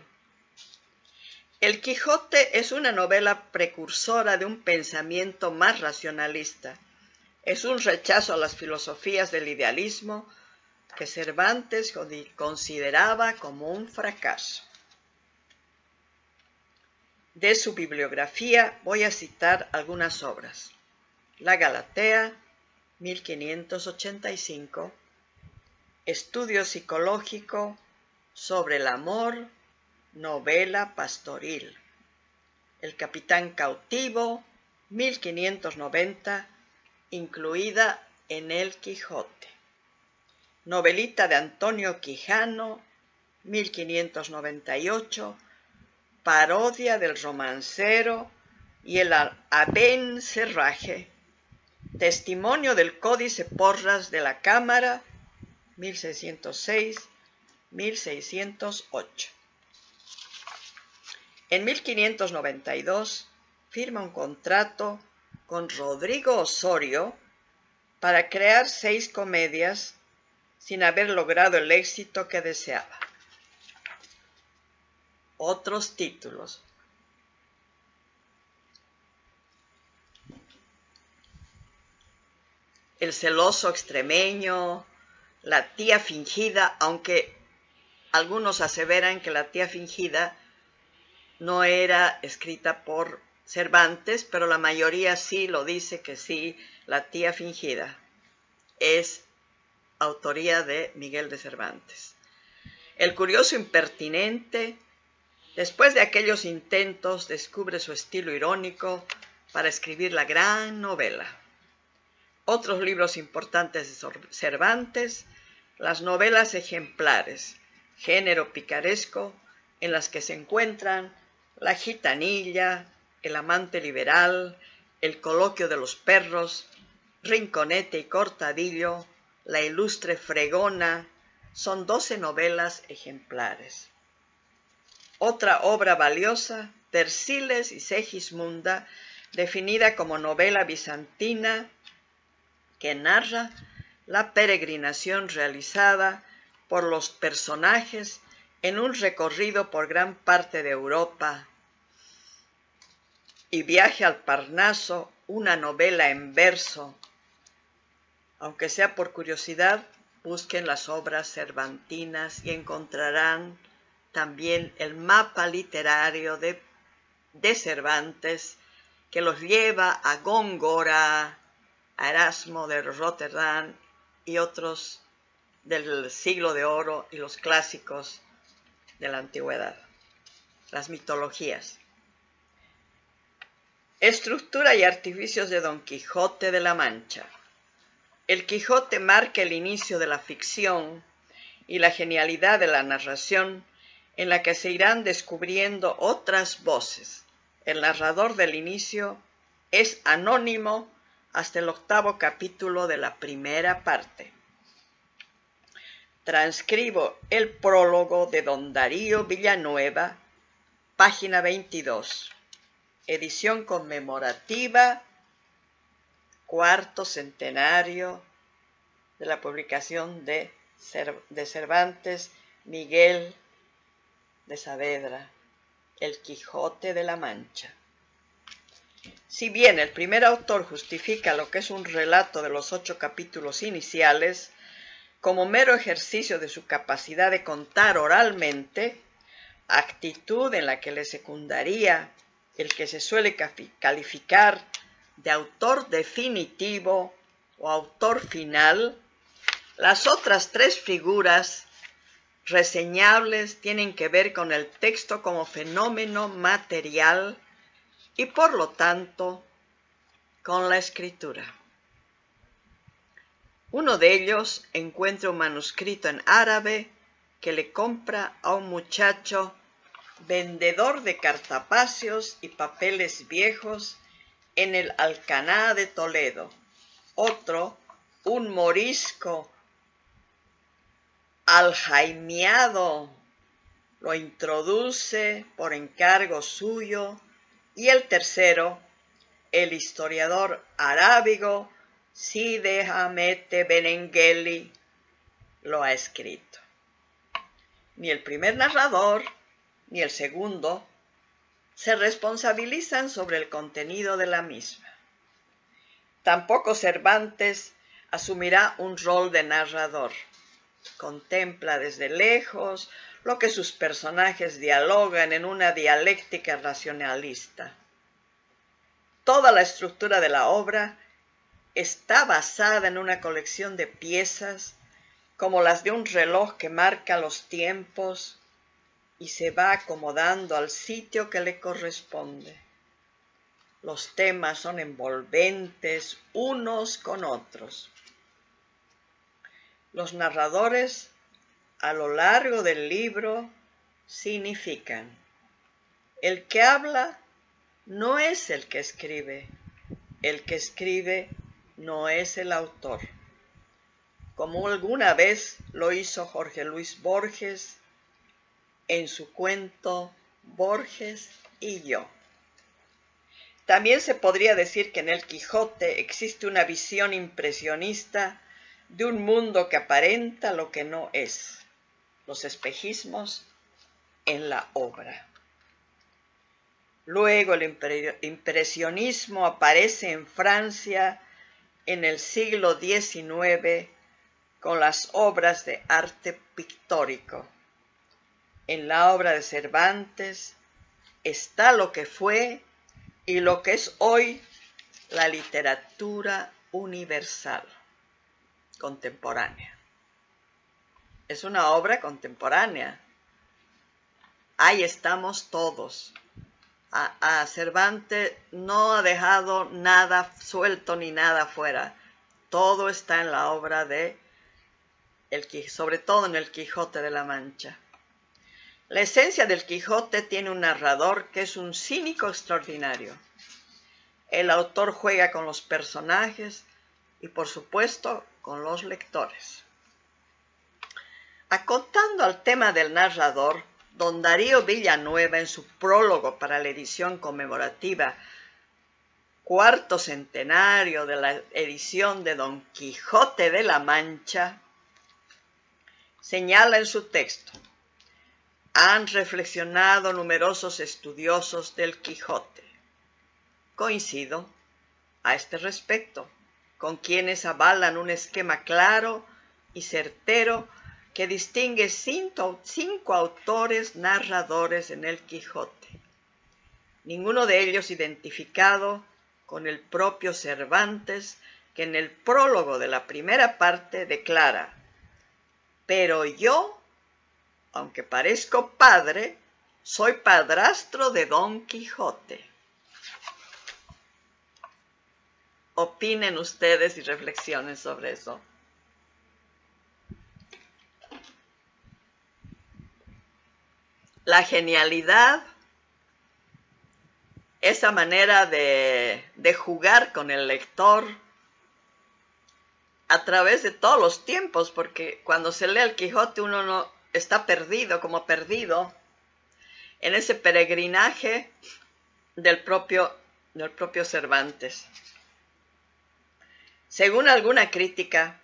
El Quijote es una novela precursora de un pensamiento más racionalista. Es un rechazo a las filosofías del idealismo que Cervantes consideraba como un fracaso. De su bibliografía voy a citar algunas obras. La Galatea, 1585, Estudio psicológico sobre el amor, novela pastoril. El Capitán Cautivo, 1590, incluida en El Quijote. Novelita de Antonio Quijano, 1598, parodia del romancero y el Abencerraje. Testimonio del Códice Porras de la Cámara, 1606-1608. En 1592 firma un contrato con Rodrigo Osorio para crear 6 comedias sin haber logrado el éxito que deseaba. Otros títulos. El celoso extremeño, La tía fingida, aunque algunos aseveran que La tía fingida no era escrita por Cervantes, pero la mayoría sí lo dice que sí, La tía fingida es autoría de Miguel de Cervantes. El curioso impertinente, después de aquellos intentos, descubre su estilo irónico para escribir la gran novela. Otros libros importantes de Cervantes, las novelas ejemplares, género picaresco, en las que se encuentran La gitanilla, El amante liberal, El coloquio de los perros, Rinconete y Cortadillo, La ilustre fregona, son 12 novelas ejemplares. Otra obra valiosa, Tersiles y Segismunda, definida como novela bizantina, que narra la peregrinación realizada por los personajes en un recorrido por gran parte de Europa, y Viaje al Parnaso, una novela en verso. Aunque sea por curiosidad, busquen las obras cervantinas y encontrarán también el mapa literario de Cervantes, que los lleva a Góngora, a Erasmo de Rotterdam y otros del siglo de oro y los clásicos de la antigüedad, las mitologías. Estructura y artificios de Don Quijote de la Mancha. El Quijote marca el inicio de la ficción y la genialidad de la narración en la que se irán descubriendo otras voces. El narrador del inicio es anónimo hasta el 8º capítulo de la primera parte. Transcribo el prólogo de don Darío Villanueva, página 22, edición conmemorativa, 4º centenario de la publicación de Cervantes Miguel de Saavedra, El Quijote de la Mancha. Si bien el primer autor justifica lo que es un relato de los 8 capítulos iniciales como mero ejercicio de su capacidad de contar oralmente, actitud en la que le secundaría el que se suele calificar de autor definitivo o autor final, las otras 3 figuras reseñables tienen que ver con el texto como fenómeno material y por lo tanto con la escritura. Uno de ellos encuentra un manuscrito en árabe que le compra a un muchacho vendedor de cartapacios y papeles viejos en el Alcaná de Toledo. Otro, un morisco aljaimeado, lo introduce por encargo suyo. Y el tercero, el historiador arábigo Side Hamete Benengeli, lo ha escrito. Ni el primer narrador ni el segundo se responsabilizan sobre el contenido de la misma. Tampoco Cervantes asumirá un rol de narrador. Contempla desde lejos lo que sus personajes dialogan en una dialéctica racionalista. Toda la estructura de la obra está basada en una colección de piezas como las de un reloj que marca los tiempos y se va acomodando al sitio que le corresponde. Los temas son envolventes unos con otros. Los narradores a lo largo del libro significan: el que habla no es el que escribe no es el autor, como alguna vez lo hizo Jorge Luis Borges en su cuento Borges y yo. También se podría decir que en el Quijote existe una visión impresionista de un mundo que aparenta lo que no es, los espejismos en la obra. Luego el impresionismo aparece en Francia en el siglo XIX con las obras de arte pictórico. En la obra de Cervantes está lo que fue y lo que es hoy la literatura universal, contemporánea. Es una obra contemporánea. Ahí estamos todos. A Cervantes no ha dejado nada suelto ni nada fuera. Todo está en la obra de sobre todo en el Quijote de la Mancha. La esencia del Quijote tiene un narrador que es un cínico extraordinario. El autor juega con los personajes y, por supuesto, con los lectores. Acotando al tema del narrador, don Darío Villanueva, en su prólogo para la edición conmemorativa 4º centenario de la edición de Don Quijote de la Mancha, señala en su texto: han reflexionado numerosos estudiosos del Quijote. Coincido a este respecto con quienes avalan un esquema claro y certero que distingue 5 autores narradores en el Quijote, ninguno de ellos identificado con el propio Cervantes, que en el prólogo de la primera parte declara: pero yo, aunque parezco padre, soy padrastro de Don Quijote. Opinen ustedes y reflexionen sobre eso. la genialidad, esa manera de jugar con el lector a través de todos los tiempos, porque cuando se lee el Quijote uno no está perdido, como perdido, en ese peregrinaje del propio Cervantes. Según alguna crítica,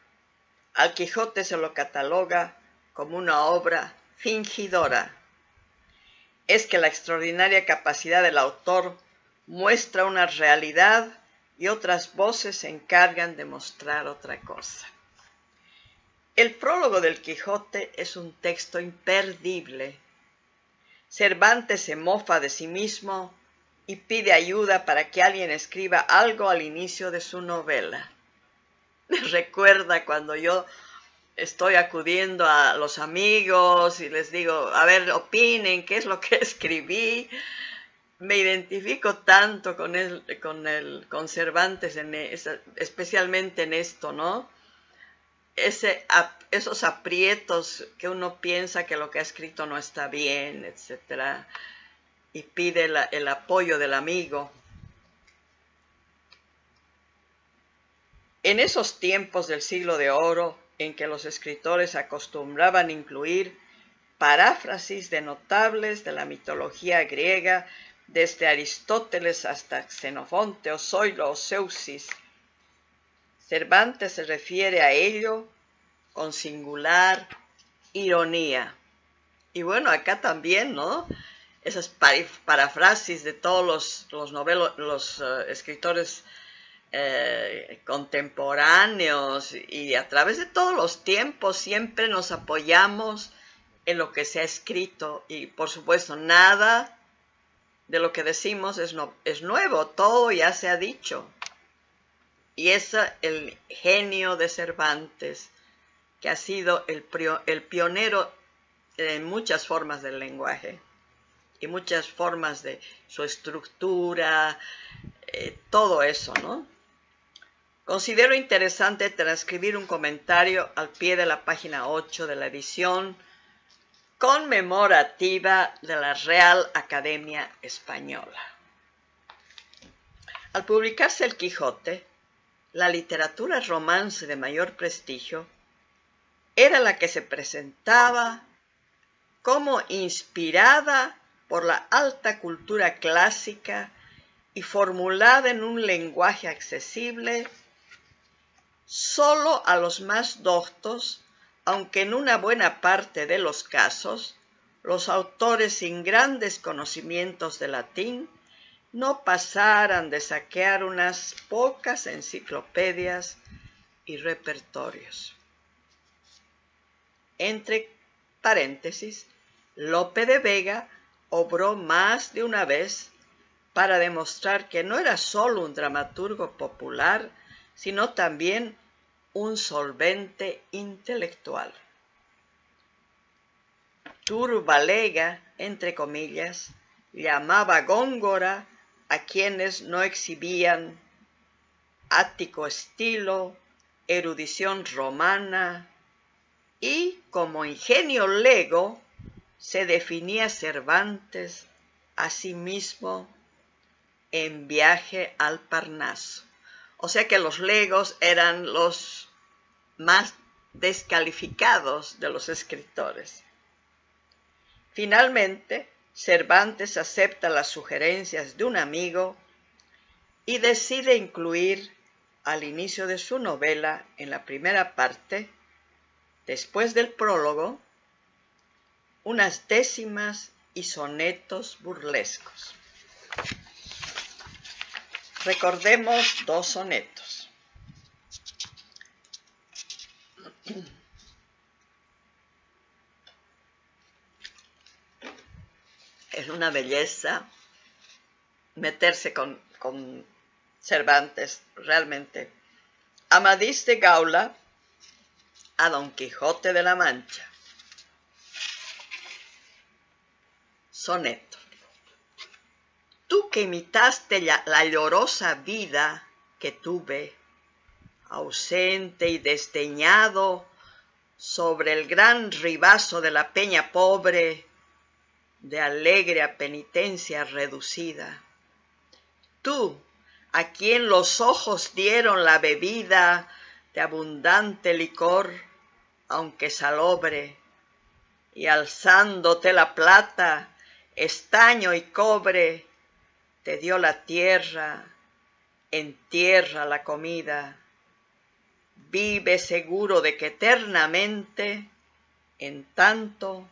al Quijote se lo cataloga como una obra fingidora. Es que la extraordinaria capacidad del autor muestra una realidad y otras voces se encargan de mostrar otra cosa. El prólogo del Quijote es un texto imperdible. Cervantes se mofa de sí mismo y pide ayuda para que alguien escriba algo al inicio de su novela. Me recuerda cuando yo estoy acudiendo a los amigos y les digo, a ver, opinen, ¿qué es lo que escribí? Me identifico tanto con Cervantes, especialmente en esto, ¿no? Esos aprietos que uno piensa que lo que ha escrito no está bien, etc. Y pide el apoyo del amigo. En esos tiempos del siglo de oro, en que los escritores acostumbraban incluir paráfrasis de notables de la mitología griega, desde Aristóteles hasta Xenofonte o Zoilo o Zeuxis, Cervantes se refiere a ello con singular ironía. Y bueno, acá también, ¿no? Esas paráfrasis de todos los escritores contemporáneos, y a través de todos los tiempos siempre nos apoyamos en lo que se ha escrito, y por supuesto nada de lo que decimos es nuevo, todo ya se ha dicho. Y es el genio de Cervantes, que ha sido el pionero en muchas formas del lenguaje y muchas formas de su estructura, todo eso, ¿no? Considero interesante transcribir un comentario al pie de la página 8 de la edición conmemorativa de la Real Academia Española. Al publicarse el Quijote, la literatura romance de mayor prestigio era la que se presentaba como inspirada por la alta cultura clásica y formulada en un lenguaje accesible solo a los más doctos, aunque en una buena parte de los casos, los autores sin grandes conocimientos de latín no pasaran de saquear unas pocas enciclopedias y repertorios. Entre paréntesis, Lope de Vega obró más de una vez para demostrar que no era solo un dramaturgo popular, sino también un solvente intelectual. Turbalega, entre comillas, llamaba góngora a quienes no exhibían ático estilo, erudición romana, y como ingenio lego se definía Cervantes a sí mismo en Viaje al Parnaso. O sea que los legos eran los más descalificados de los escritores. Finalmente, Cervantes acepta las sugerencias de un amigo y decide incluir al inicio de su novela, en la primera parte, después del prólogo, unas décimas y sonetos burlescos. Recordemos dos sonetos. Es una belleza meterse con Cervantes, realmente. Amadís de Gaula a Don Quijote de la Mancha. Soneto. Tú que imitaste la llorosa vida que tuve, ausente y desdeñado sobre el gran ribazo de la peña pobre, de alegre a penitencia reducida. Tú, a quien los ojos dieron la bebida de abundante licor, aunque salobre, y alzándote la plata, estaño y cobre, te dio la tierra, en tierra la comida. Vive seguro de que eternamente, en tanto,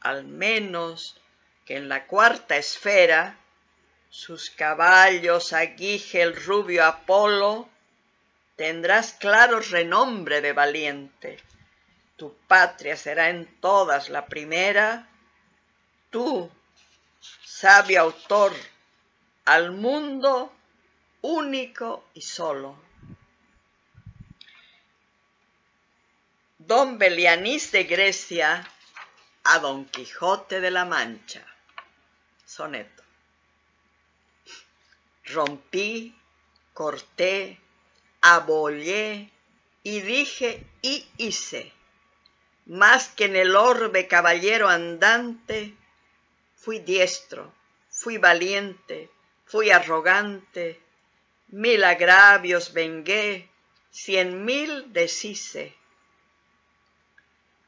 al menos que en la cuarta esfera, sus caballos aguije el rubio Apolo, tendrás claro renombre de valiente. Tu patria será en todas la primera. Tú, sabio autor, al mundo único y solo. Don Belianís de Grecia a Don Quijote de la Mancha. Soneto. Rompí, corté, abollé y dije y hice. Más que en el orbe caballero andante, fui diestro, fui valiente, fui arrogante, 1000 agravios vengué, 100.000 deshice.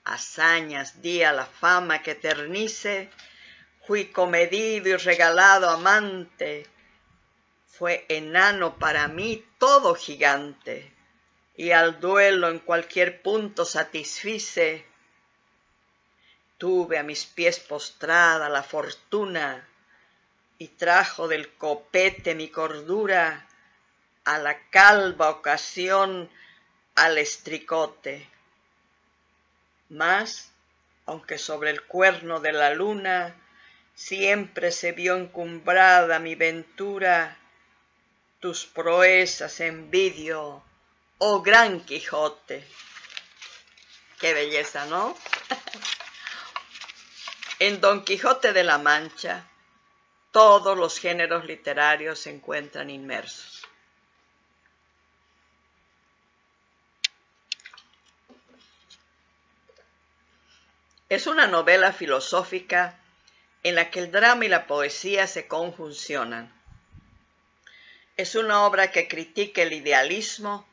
Hazañas di a la fama que eternice, fui comedido y regalado amante, fue enano para mí todo gigante, y al duelo en cualquier punto satisfice. Tuve a mis pies postrada la fortuna, y trajo del copete mi cordura, a la calva ocasión al estricote. Mas, aunque sobre el cuerno de la luna siempre se vio encumbrada mi ventura, tus proezas envidio, oh gran Quijote. Qué belleza, ¿no? En Don Quijote de la Mancha, todos los géneros literarios se encuentran inmersos. Es una novela filosófica en la que el drama y la poesía se conjuncionan. Es una obra que critica el idealismo,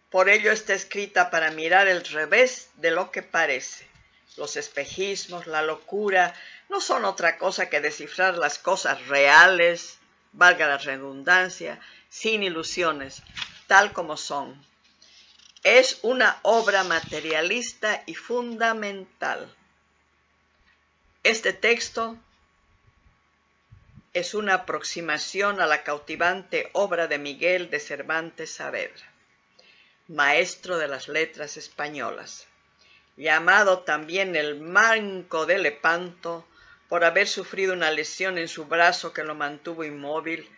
por ello está escrita para mirar el revés de lo que parece. Los espejismos, la locura, no son otra cosa que descifrar las cosas reales, valga la redundancia, sin ilusiones, tal como son. Es una obra materialista y fundamental. Este texto es una aproximación a la cautivante obra de Miguel de Cervantes Saavedra, maestro de las letras españolas, llamado también el Manco de Lepanto por haber sufrido una lesión en su brazo que lo mantuvo inmóvil,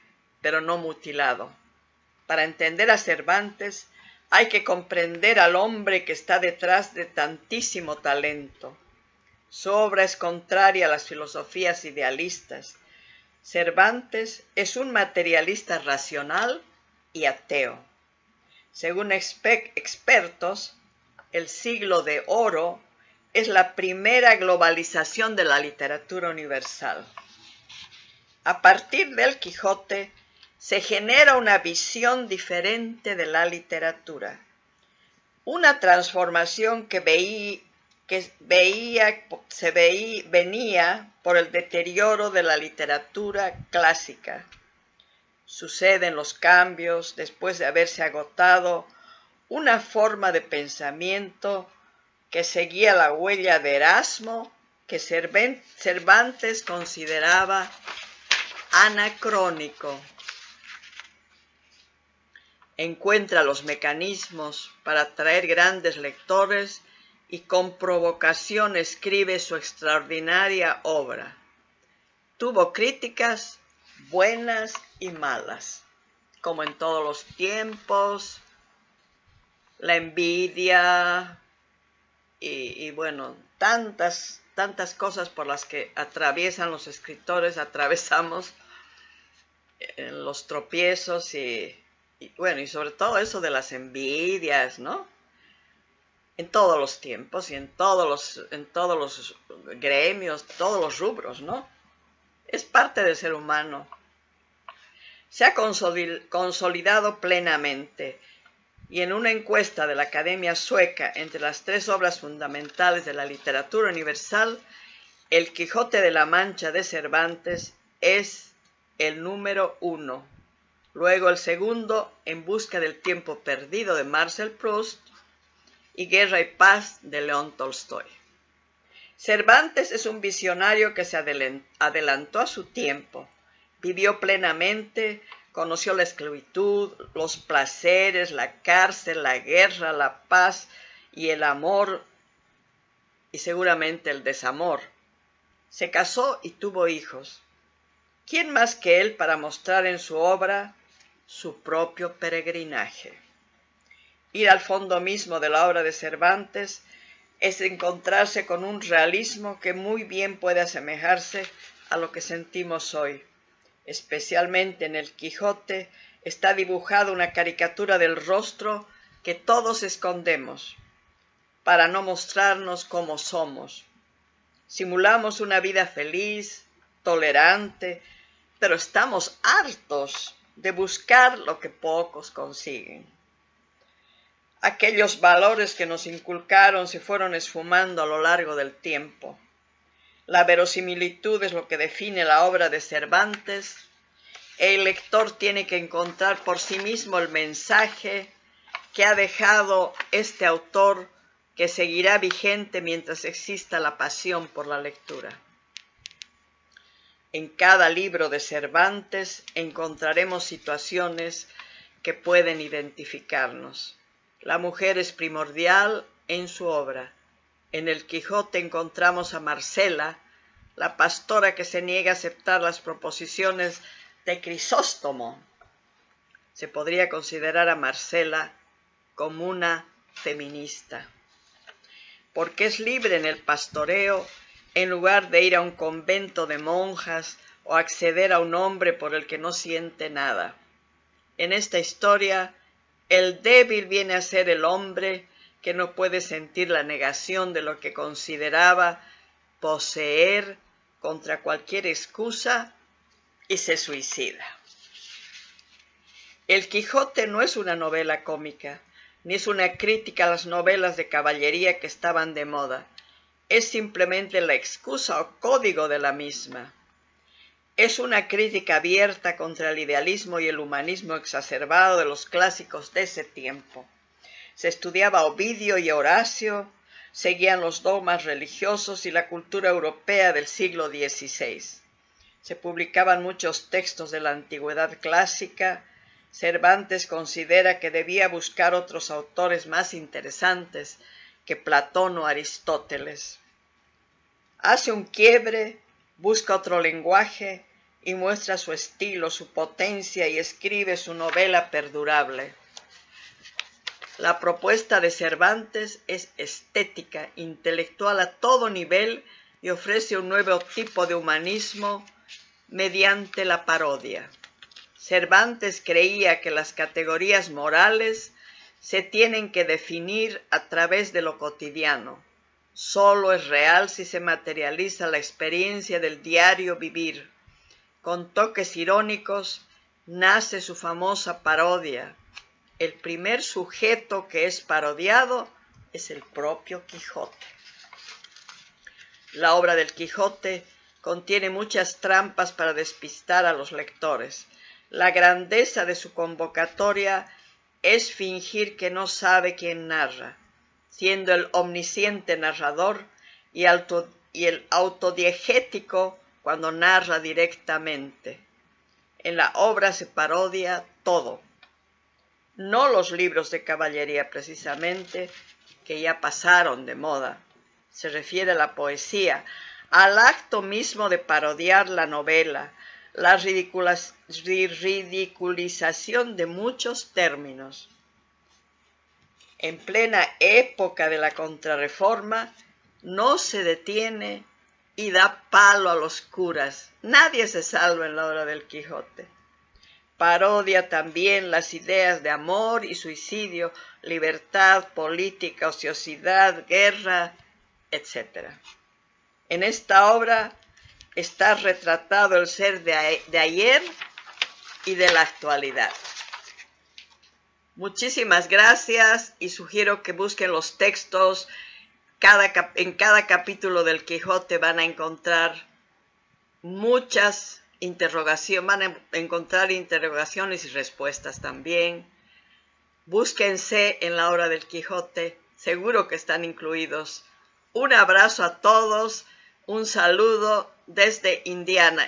pero no mutilado. Para entender a Cervantes hay que comprender al hombre que está detrás de tantísimo talento. Su obra es contraria a las filosofías idealistas. Cervantes es un materialista racional y ateo. Según expertos, el siglo de oro es la primera globalización de la literatura universal. A partir del Quijote se genera una visión diferente de la literatura, una transformación que venía por el deterioro de la literatura clásica. Suceden los cambios después de haberse agotado una forma de pensamiento que seguía la huella de Erasmo, que Cervantes consideraba anacrónico. Encuentra los mecanismos para atraer grandes lectores y con provocación escribe su extraordinaria obra. Tuvo críticas buenas y malas, como en todos los tiempos, la envidia y bueno, tantas cosas por las que atraviesan los escritores, atravesamos los tropiezos y bueno, y sobre todo eso de las envidias, ¿no? En todos los tiempos y en todos los gremios, todos los rubros, ¿no? es parte del ser humano. Se ha consolidado plenamente y en una encuesta de la Academia Sueca entre las 3 obras fundamentales de la literatura universal, El Quijote de la Mancha de Cervantes es el número 1. Luego el segundo, En busca del tiempo perdido de Marcel Proust y Guerra y paz de León Tolstoy. Cervantes es un visionario que se adelantó a su tiempo, vivió plenamente, conoció la esclavitud, los placeres, la cárcel, la guerra, la paz y el amor y seguramente el desamor. Se casó y tuvo hijos. ¿Quién más que él para mostrar en su obra su propio peregrinaje? Ir al fondo mismo de la obra de Cervantes es encontrarse con un realismo que muy bien puede asemejarse a lo que sentimos hoy. Especialmente en El Quijote está dibujada una caricatura del rostro que todos escondemos para no mostrarnos como somos. Simulamos una vida feliz, tolerante, pero estamos hartos de buscar lo que pocos consiguen. Aquellos valores que nos inculcaron se fueron esfumando a lo largo del tiempo. La verosimilitud es lo que define la obra de Cervantes. El lector tiene que encontrar por sí mismo el mensaje que ha dejado este autor, que seguirá vigente mientras exista la pasión por la lectura. En cada libro de Cervantes encontraremos situaciones que pueden identificarnos. La mujer es primordial en su obra. En El Quijote encontramos a Marcela, la pastora que se niega a aceptar las proposiciones de Crisóstomo. Se podría considerar a Marcela como una feminista, porque es libre en el pastoreo en lugar de ir a un convento de monjas o acceder a un hombre por el que no siente nada. En esta historia, el débil viene a ser el hombre que no puede sentir la negación de lo que consideraba poseer contra cualquier excusa y se suicida. El Quijote no es una novela cómica, ni es una crítica a las novelas de caballería que estaban de moda. Es simplemente la excusa o código de la misma. Es una crítica abierta contra el idealismo y el humanismo exacerbado de los clásicos de ese tiempo. Se estudiaba Ovidio y Horacio, seguían los dogmas religiosos y la cultura europea del siglo XVI. Se publicaban muchos textos de la antigüedad clásica. Cervantes considera que debía buscar otros autores más interesantes que Platón o Aristóteles. Hace un quiebre, busca otro lenguaje y muestra su estilo, su potencia y escribe su novela perdurable. La propuesta de Cervantes es estética, intelectual a todo nivel y ofrece un nuevo tipo de humanismo mediante la parodia. Cervantes creía que las categorías morales se tienen que definir a través de lo cotidiano. Solo es real si se materializa la experiencia del diario vivir. Con toques irónicos nace su famosa parodia. El primer sujeto que es parodiado es el propio Quijote. La obra del Quijote contiene muchas trampas para despistar a los lectores. La grandeza de su convocatoria es fingir que no sabe quién narra, siendo el omnisciente narrador y el autodiegético cuando narra directamente. En la obra se parodia todo, no los libros de caballería precisamente, que ya pasaron de moda. Se refiere a la poesía, al acto mismo de parodiar la novela, la ridiculización de muchos términos. En plena época de la Contrarreforma, no se detiene y da palo a los curas. Nadie se salva en la obra del Quijote. Parodia también las ideas de amor y suicidio, libertad, política, ociosidad, guerra, etc. En esta obra, está retratado el ser de ayer y de la actualidad. Muchísimas gracias y sugiero que busquen los textos. En cada capítulo del Quijote van a encontrar muchas interrogaciones, van a encontrar interrogaciones y respuestas también. Búsquense en la obra del Quijote, seguro que están incluidos. Un abrazo a todos, un saludo desde Indiana.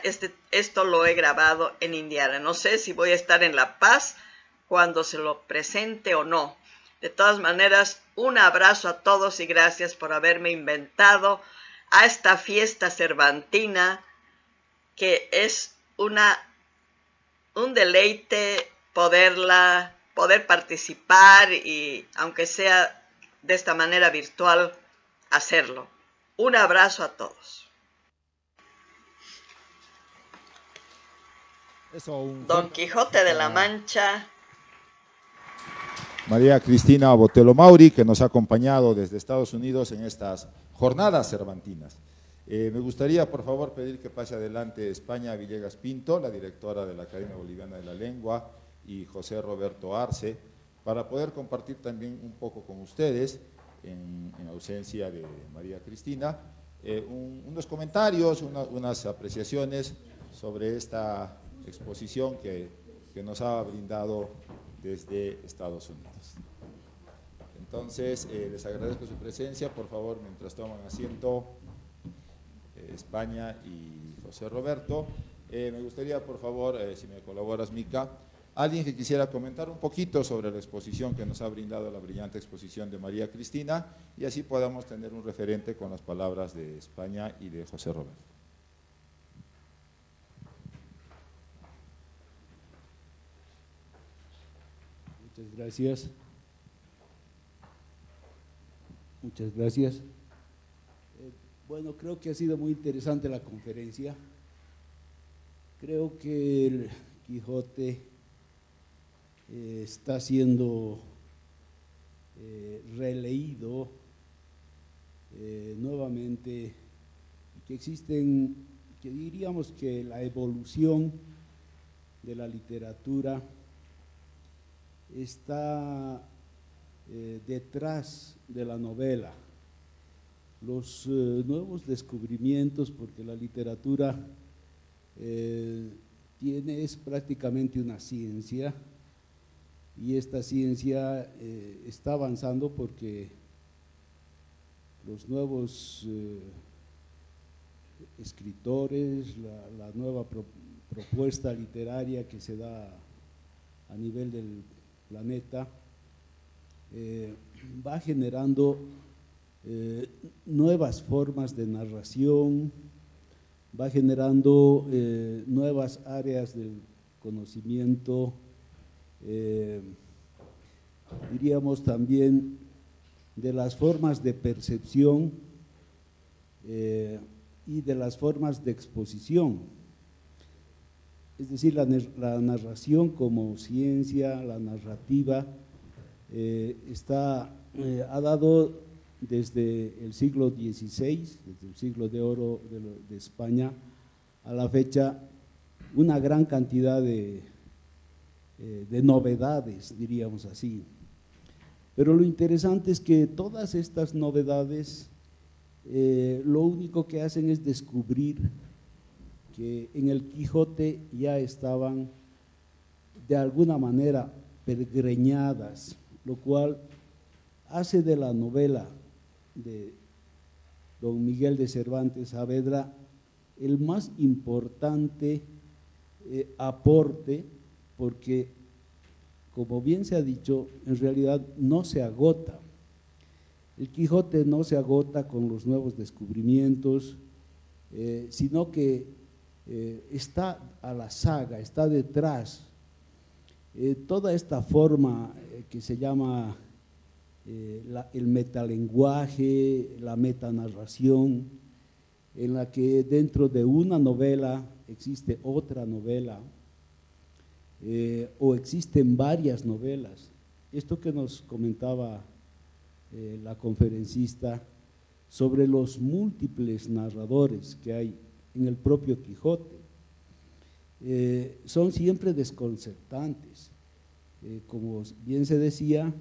Esto lo he grabado en Indiana. No sé si voy a estar en La Paz cuando se lo presente o no. De todas maneras, un abrazo a todos y gracias por haberme inventado a esta fiesta cervantina, que es un deleite poder participar y, aunque sea de esta manera virtual, hacerlo. Un abrazo a todos. Don Quijote de la Mancha. María Cristina Botelho Mauri, que nos ha acompañado desde Estados Unidos en estas jornadas cervantinas. Me gustaría, por favor, pedir que pase adelante España Villegas Pinto, la directora de la Academia Boliviana de la Lengua, y José Roberto Arce, para poder compartir también un poco con ustedes, en ausencia de María Cristina, unos comentarios, unas apreciaciones sobre esta exposición que nos ha brindado desde Estados Unidos. Entonces, les agradezco su presencia. Por favor, mientras toman asiento España y José Roberto, me gustaría, por favor, si me colaboras, Mica, alguien que quisiera comentar un poquito sobre la exposición que nos ha brindado, la brillante exposición de María Cristina, y así podamos tener un referente con las palabras de España y de José Roberto. Muchas gracias. Muchas gracias. Bueno, creo que ha sido muy interesante la conferencia. Creo que el Quijote está siendo releído nuevamente, que existen, que diríamos que la evolución de la literatura está detrás de la novela. Los nuevos descubrimientos, porque la literatura es prácticamente una ciencia, y esta ciencia está avanzando porque los nuevos escritores, la nueva propuesta literaria que se da a nivel del planeta, va generando nuevas formas de narración, va generando nuevas áreas del conocimiento, diríamos también de las formas de percepción y de las formas de exposición. Es decir, la narración como ciencia, la narrativa, ha dado desde el siglo XVI, desde el siglo de oro de España a la fecha, una gran cantidad de novedades, diríamos así. Pero lo interesante es que todas estas novedades lo único que hacen es descubrir que en el Quijote ya estaban de alguna manera pergreñadas, lo cual hace de la novela de don Miguel de Cervantes Saavedra el más importante aporte, porque, como bien se ha dicho, en realidad no se agota. El Quijote no se agota con los nuevos descubrimientos, sino que está a la saga, está detrás. Toda esta forma que se llama el metalenguaje, la metanarración, en la que dentro de una novela existe otra novela, o existen varias novelas. Esto que nos comentaba la conferencista sobre los múltiples narradores que hay en el propio Quijote. Son siempre desconcertantes. Como bien se decía,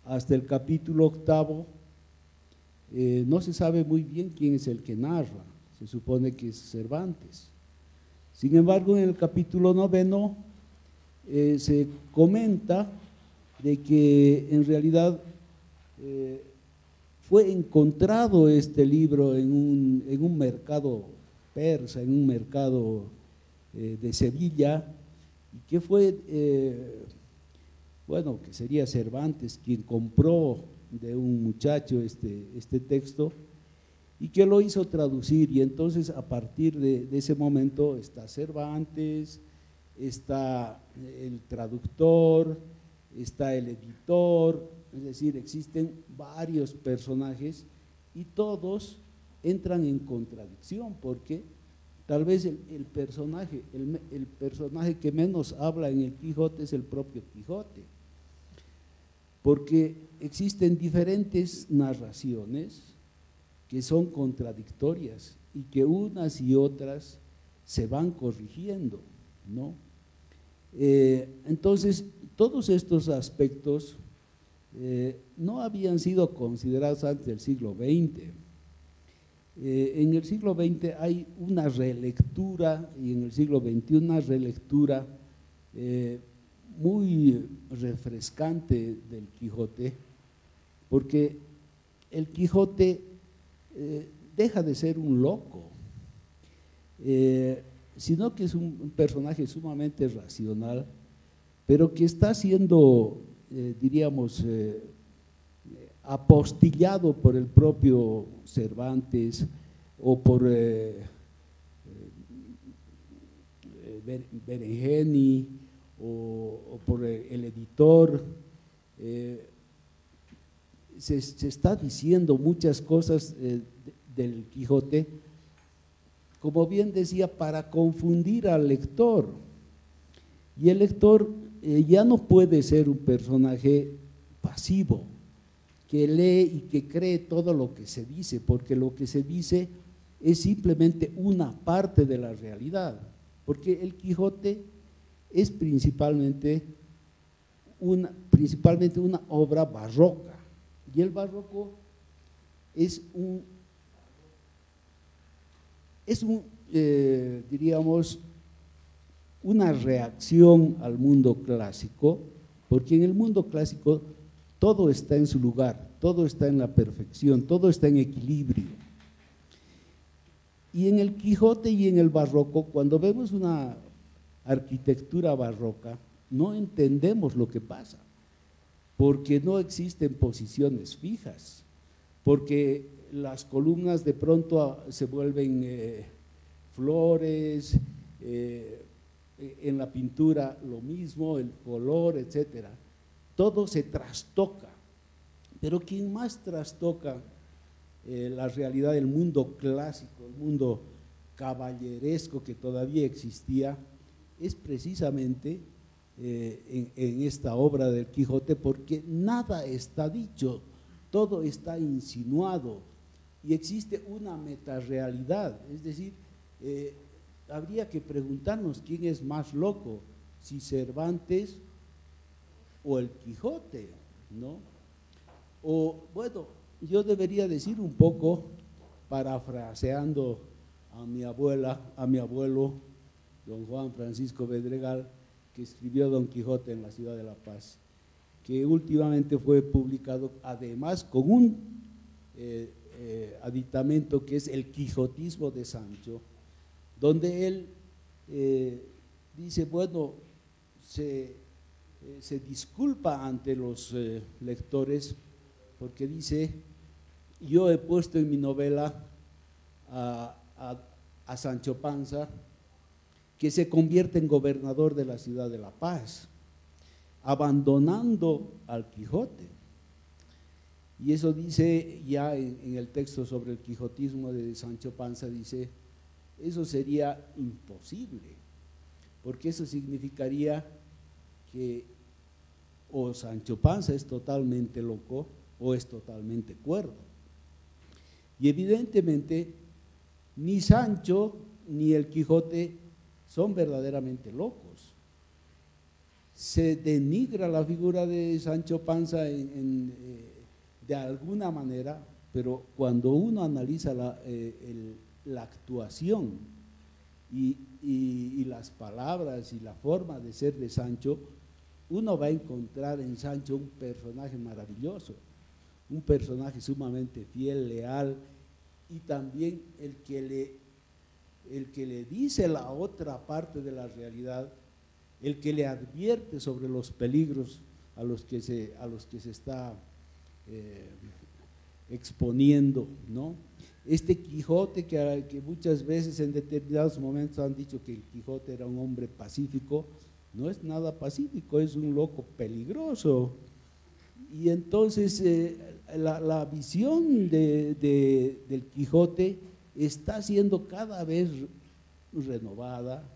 hasta el capítulo 8 no se sabe muy bien quién es el que narra, se supone que es Cervantes. Sin embargo, en el capítulo 9 se comenta de que en realidad fue encontrado este libro en un mercado persa, en un mercado de Sevilla, y que fue, bueno, que sería Cervantes quien compró de un muchacho este texto y que lo hizo traducir, y entonces a partir de ese momento está Cervantes, está el traductor, está el editor, es decir, existen varios personajes y todos entran en contradicción, porque tal vez el personaje que menos habla en el Quijote es el propio Quijote, porque existen diferentes narraciones que son contradictorias y que unas y otras se van corrigiendo, ¿no? Entonces, todos estos aspectos no habían sido considerados antes del siglo XX. En el siglo XX hay una relectura, y en el siglo XXI una relectura muy refrescante del Quijote, porque el Quijote deja de ser un loco, sino que es un personaje sumamente racional, pero que está siendo, diríamos, apostillado por el propio Cervantes o por Berengeni o por el editor. Se está diciendo muchas cosas del Quijote, como bien decía, para confundir al lector, y el lector ya no puede ser un personaje pasivo, que lee y que cree todo lo que se dice, porque lo que se dice es simplemente una parte de la realidad, porque el Quijote es principalmente una obra barroca, y el barroco es diríamos, una reacción al mundo clásico, porque en el mundo clásico todo está en su lugar, todo está en la perfección, todo está en equilibrio. Y en el Quijote y en el barroco, cuando vemos una arquitectura barroca, no entendemos lo que pasa, porque no existen posiciones fijas, porque las columnas de pronto se vuelven flores, en la pintura lo mismo, el color, etcétera. Todo se trastoca, pero quien más trastoca la realidad del mundo clásico, el mundo caballeresco que todavía existía, es precisamente en esta obra del Quijote, porque nada está dicho, todo está insinuado y existe una metarealidad, es decir, habría que preguntarnos quién es más loco, si Cervantes o el Quijote, ¿no? O bueno, yo debería decir un poco, parafraseando a mi abuelo, don Juan Francisco Bedregal, que escribió Don Quijote en la ciudad de La Paz, que últimamente fue publicado además con un aditamento que es el Quijotismo de Sancho, donde él dice, bueno, se disculpa ante los lectores porque dice, yo he puesto en mi novela a Sancho Panza, que se convierte en gobernador de la ciudad de La Paz, abandonando al Quijote. Y eso dice ya en el texto sobre el quijotismo de Sancho Panza, dice, eso sería imposible, porque eso significaría que o Sancho Panza es totalmente loco o es totalmente cuerdo. Y evidentemente ni Sancho ni el Quijote son verdaderamente locos. Se denigra la figura de Sancho Panza de alguna manera, pero cuando uno analiza la actuación y las palabras y la forma de ser de Sancho, uno va a encontrar en Sancho un personaje maravilloso, un personaje sumamente fiel, leal, y también el que le dice la otra parte de la realidad, el que le advierte sobre los peligros a los que se está exponiendo, ¿no? Este Quijote que muchas veces en determinados momentos han dicho que el Quijote era un hombre pacífico, no es nada pacífico, es un loco peligroso. Y entonces la visión del Quijote está siendo cada vez renovada.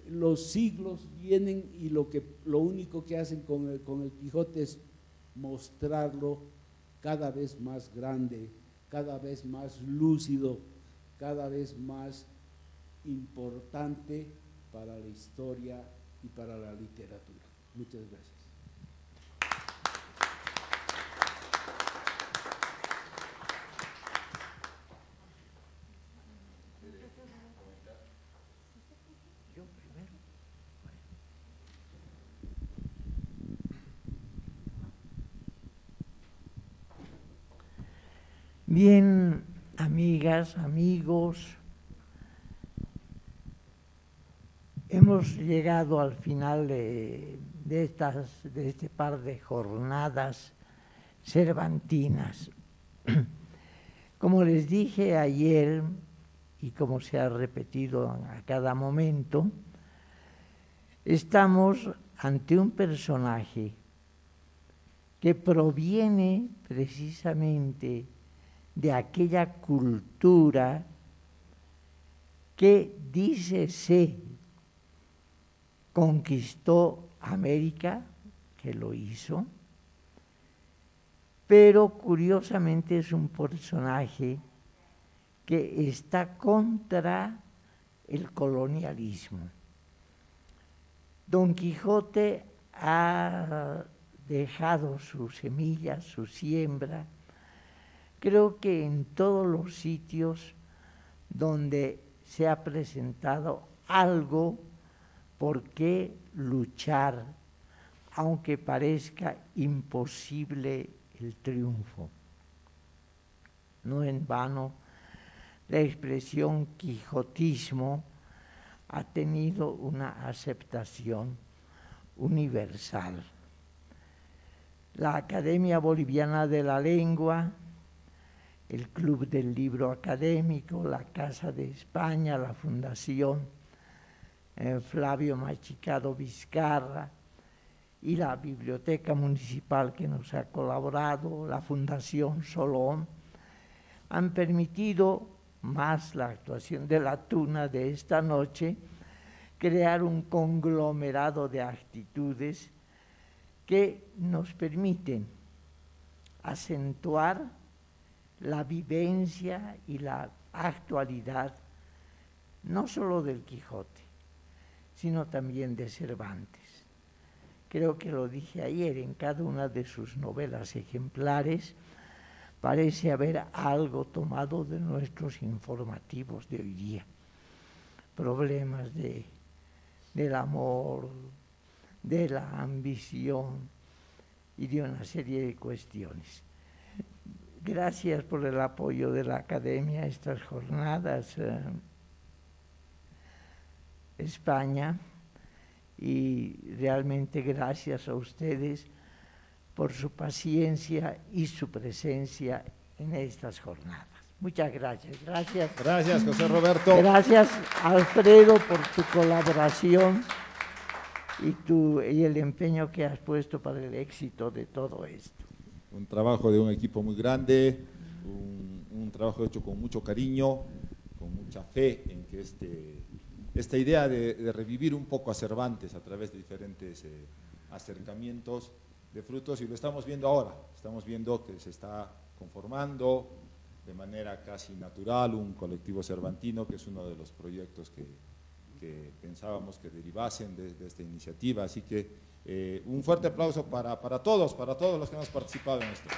Los siglos vienen y lo único que hacen con el Quijote es mostrarlo cada vez más grande, cada vez más lúcido, cada vez más importante para la historia y para la literatura. Muchas gracias. Bien, amigas, amigos, hemos llegado al final de este par de jornadas cervantinas. Como les dije ayer, y como se ha repetido a cada momento, estamos ante un personaje que proviene precisamente de aquella cultura que, dícese, conquistó América, que lo hizo, pero curiosamente es un personaje que está contra el colonialismo. Don Quijote ha dejado su semilla, su siembra, creo que en todos los sitios donde se ha presentado algo por qué luchar, aunque parezca imposible el triunfo. No en vano, la expresión quijotismo ha tenido una aceptación universal. La Academia Boliviana de la Lengua, el Club del Libro Académico, la Casa de España, la Fundación Flavio Machicado Vizcarra y la Biblioteca Municipal que nos ha colaborado, la Fundación Solón, han permitido, más la actuación de la Tuna de esta noche, crear un conglomerado de actitudes que nos permiten acentuar la vivencia y la actualidad, no solo del Quijote, sino también de Cervantes. Creo que lo dije ayer, en cada una de sus novelas ejemplares parece haber algo tomado de nuestros informativos de hoy día. Problemas del amor, de la ambición y de una serie de cuestiones. Gracias por el apoyo de la Academia a estas jornadas España, y realmente gracias a ustedes por su paciencia y su presencia en estas jornadas. Muchas gracias. Gracias. Gracias, José Roberto. Gracias, Alfredo, por tu colaboración y el empeño que has puesto para el éxito de todo esto. Un trabajo de un equipo muy grande, un trabajo hecho con mucho cariño, con mucha fe en que esta idea de revivir un poco a Cervantes a través de diferentes acercamientos de frutos, y lo estamos viendo ahora, estamos viendo que se está conformando de manera casi natural un colectivo cervantino, que es uno de los proyectos que pensábamos que derivasen de esta iniciativa. Así que un fuerte aplauso para todos los que hemos participado en esto.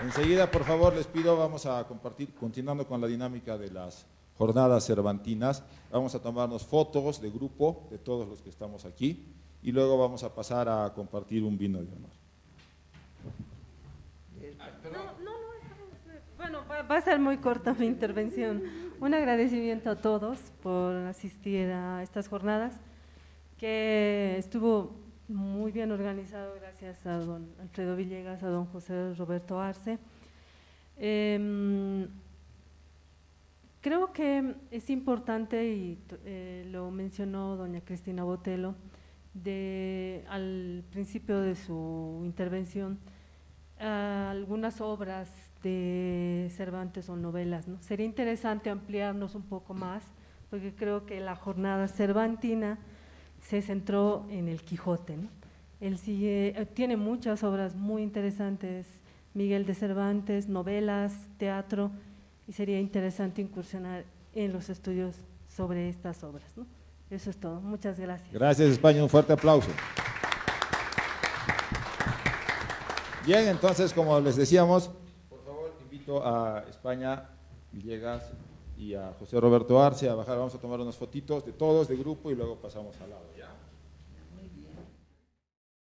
Enseguida, por favor, les pido, vamos a compartir, continuando con la dinámica de las jornadas cervantinas, vamos a tomarnos fotos de grupo de todos los que estamos aquí y luego vamos a pasar a compartir un vino de honor. Bueno, va a ser muy corta mi intervención. Un agradecimiento a todos por asistir a estas jornadas, que estuvo muy bien organizado gracias a don Alfredo Villegas, a don José Roberto Arce. Creo que es importante, y lo mencionó doña Cristina Botelo al principio de su intervención, algunas obras de Cervantes o novelas, ¿no? Sería interesante ampliarnos un poco más, porque creo que la jornada cervantina se centró en el Quijote, ¿no? Él tiene muchas obras muy interesantes, Miguel de Cervantes, novelas, teatro, y sería interesante incursionar en los estudios sobre estas obras, ¿no? Eso es todo. Muchas gracias. Gracias, España. Un fuerte aplauso. Bien, entonces, como les decíamos, por favor, invito a España, Villegas y a José Roberto Arce a bajar. Vamos a tomar unas fotitos de todos, de grupo, y luego pasamos al lado, ¿ya?